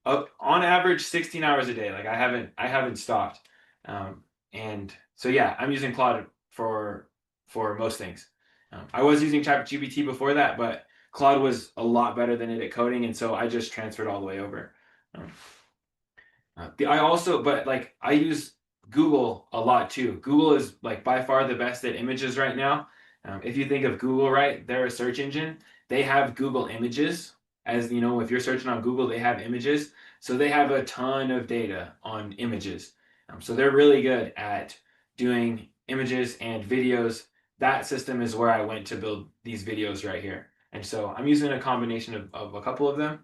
on average 16 hours a day. Like, I haven't stopped. And so yeah, I'm using Claude for most things. I was using ChatGPT before that, but Claude was a lot better than it at coding, and so I just transferred all the way over. I use Google a lot too. Google is like by far the best at images right now. If you think of Google, right, they're a search engine. They have Google Images. As you know, if you're searching on Google, they have images. So they have a ton of data on images. So they're really good at doing images and videos. That system is where I went to build these videos right here. And so I'm using a combination of a couple of them,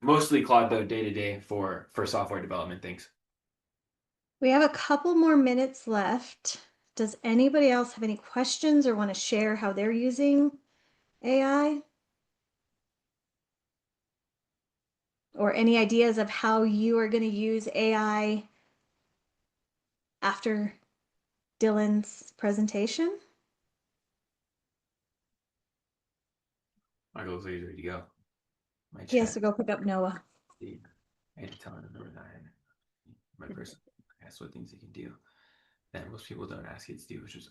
mostly Claude though, day to day for software development things. We have a couple more minutes left. Does anybody else have any questions or want to share how they're using AI? Or any ideas of how you are going to use AI after Dylan's presentation? Michael looks like he's ready to go. He has to go pick up Noah. I had to tell him number 9. My person asked what things he can do that most people don't ask it to do, which was,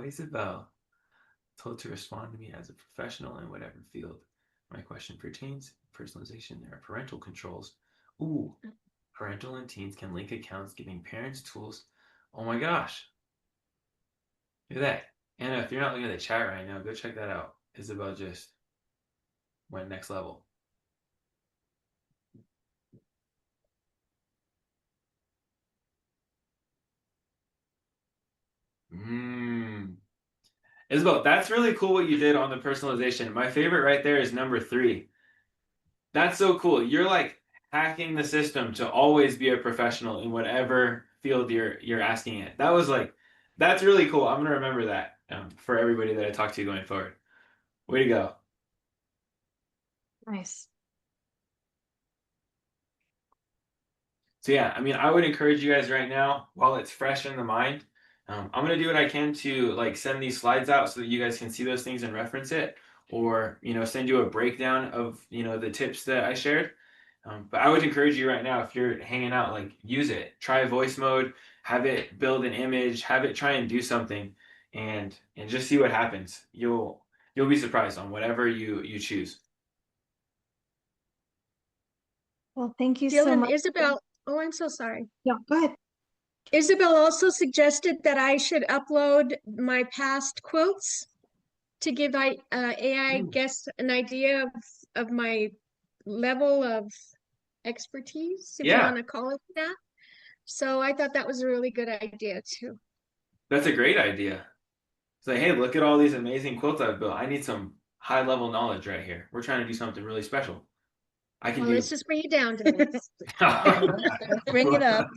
Isabel told to respond to me as a professional in whatever field. My question pertains personalization. There are parental controls. Ooh, parental and teens can link accounts, giving parents tools. Oh my gosh. Look at that. Anna, if you're not looking at the chat right now, go check that out. Isabel just went next level. Isabel, that's really cool what you did on the personalization. My favorite right there is number 3. That's so cool. You're like hacking the system to always be a professional in whatever field you're asking it. That's really cool. I'm gonna remember that for everybody that I talk to going forward. Way to go. Nice. So yeah, I mean, I would encourage you guys right now, while it's fresh in the mind, I'm gonna do what I can to like send these slides out so that you guys can see those things and reference it. or, send you a breakdown of, the tips that I shared. But I would encourage you right now, if you're hanging out, like, use it. Try voice mode, have it build an image, have it try and do something, and just see what happens. You'll be surprised on whatever you choose. Well, thank you so Dylan, much. Isabel, oh, I'm so sorry. Yeah, go ahead. Isabel also suggested that I should upload my past quotes to give AI guests an idea of my level of expertise, if you Yeah. want to call it that. So I thought that was a really good idea too. That's a great idea. Say, hey, look at all these amazing quotes I've built. I need some high level knowledge right here. We're trying to do something really special. I can Well, do. let's just bring it down to this. Bring it up.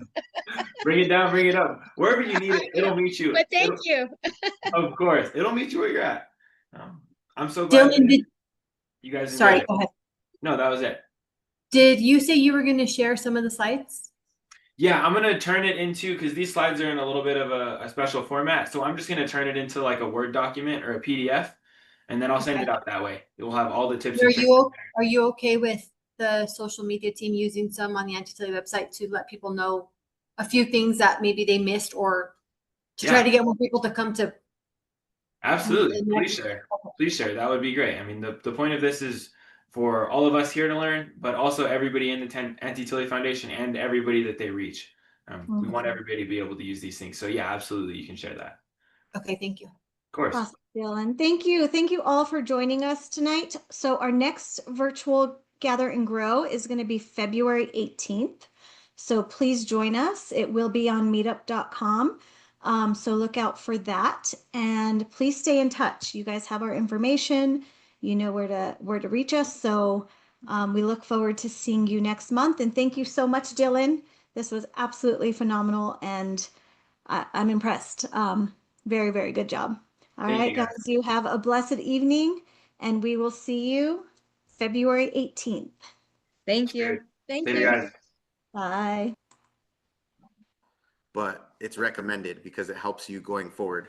Bring it down, bring it up. Wherever you need it, it'll meet you. But thank you. Of course, it'll meet you where you're at. I'm so glad Dylan, that you guys enjoyed sorry, it. go ahead. No, that was it. Did you say you were going to share some of the slides? Yeah, I'm gonna turn it into, because these slides are in a little bit of a special format, so I'm just gonna turn it into like a Word document or a PDF, and then I'll send it out that way. It will have all the tips. Are and tricks. are you okay with the social media team using some on the Anti-Tilly website to let people know a few things that maybe they missed, or to try to get more people to come to? Absolutely. And Please share. Please share. That would be great. I mean, the point of this is for all of us here to learn, but also everybody in the Anti-Tilly Foundation and everybody that they reach. We want everybody to be able to use these things. So yeah, absolutely. You can share that. Okay, thank you. Of course. Awesome, Dylan. Thank you. Thank you all for joining us tonight. So our next virtual Gather and Grow is going to be February 18th. So please join us. It will be on meetup.com. So look out for that, and please stay in touch. You guys have our information. You know where to reach us. So we look forward to seeing you next month. And thank you so much, Dylan. This was absolutely phenomenal, and I'm impressed. Very, very good job. All right, guys, you have a blessed evening, and we will see you February 18th. Thank you. Thank Later, you. guys. Bye. But it's recommended because it helps you going forward.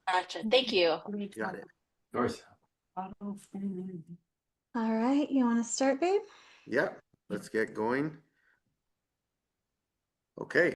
Gotcha. Thank you. Got it. Of course. All right, you want to start, babe? Yeah, let's get going. Okay.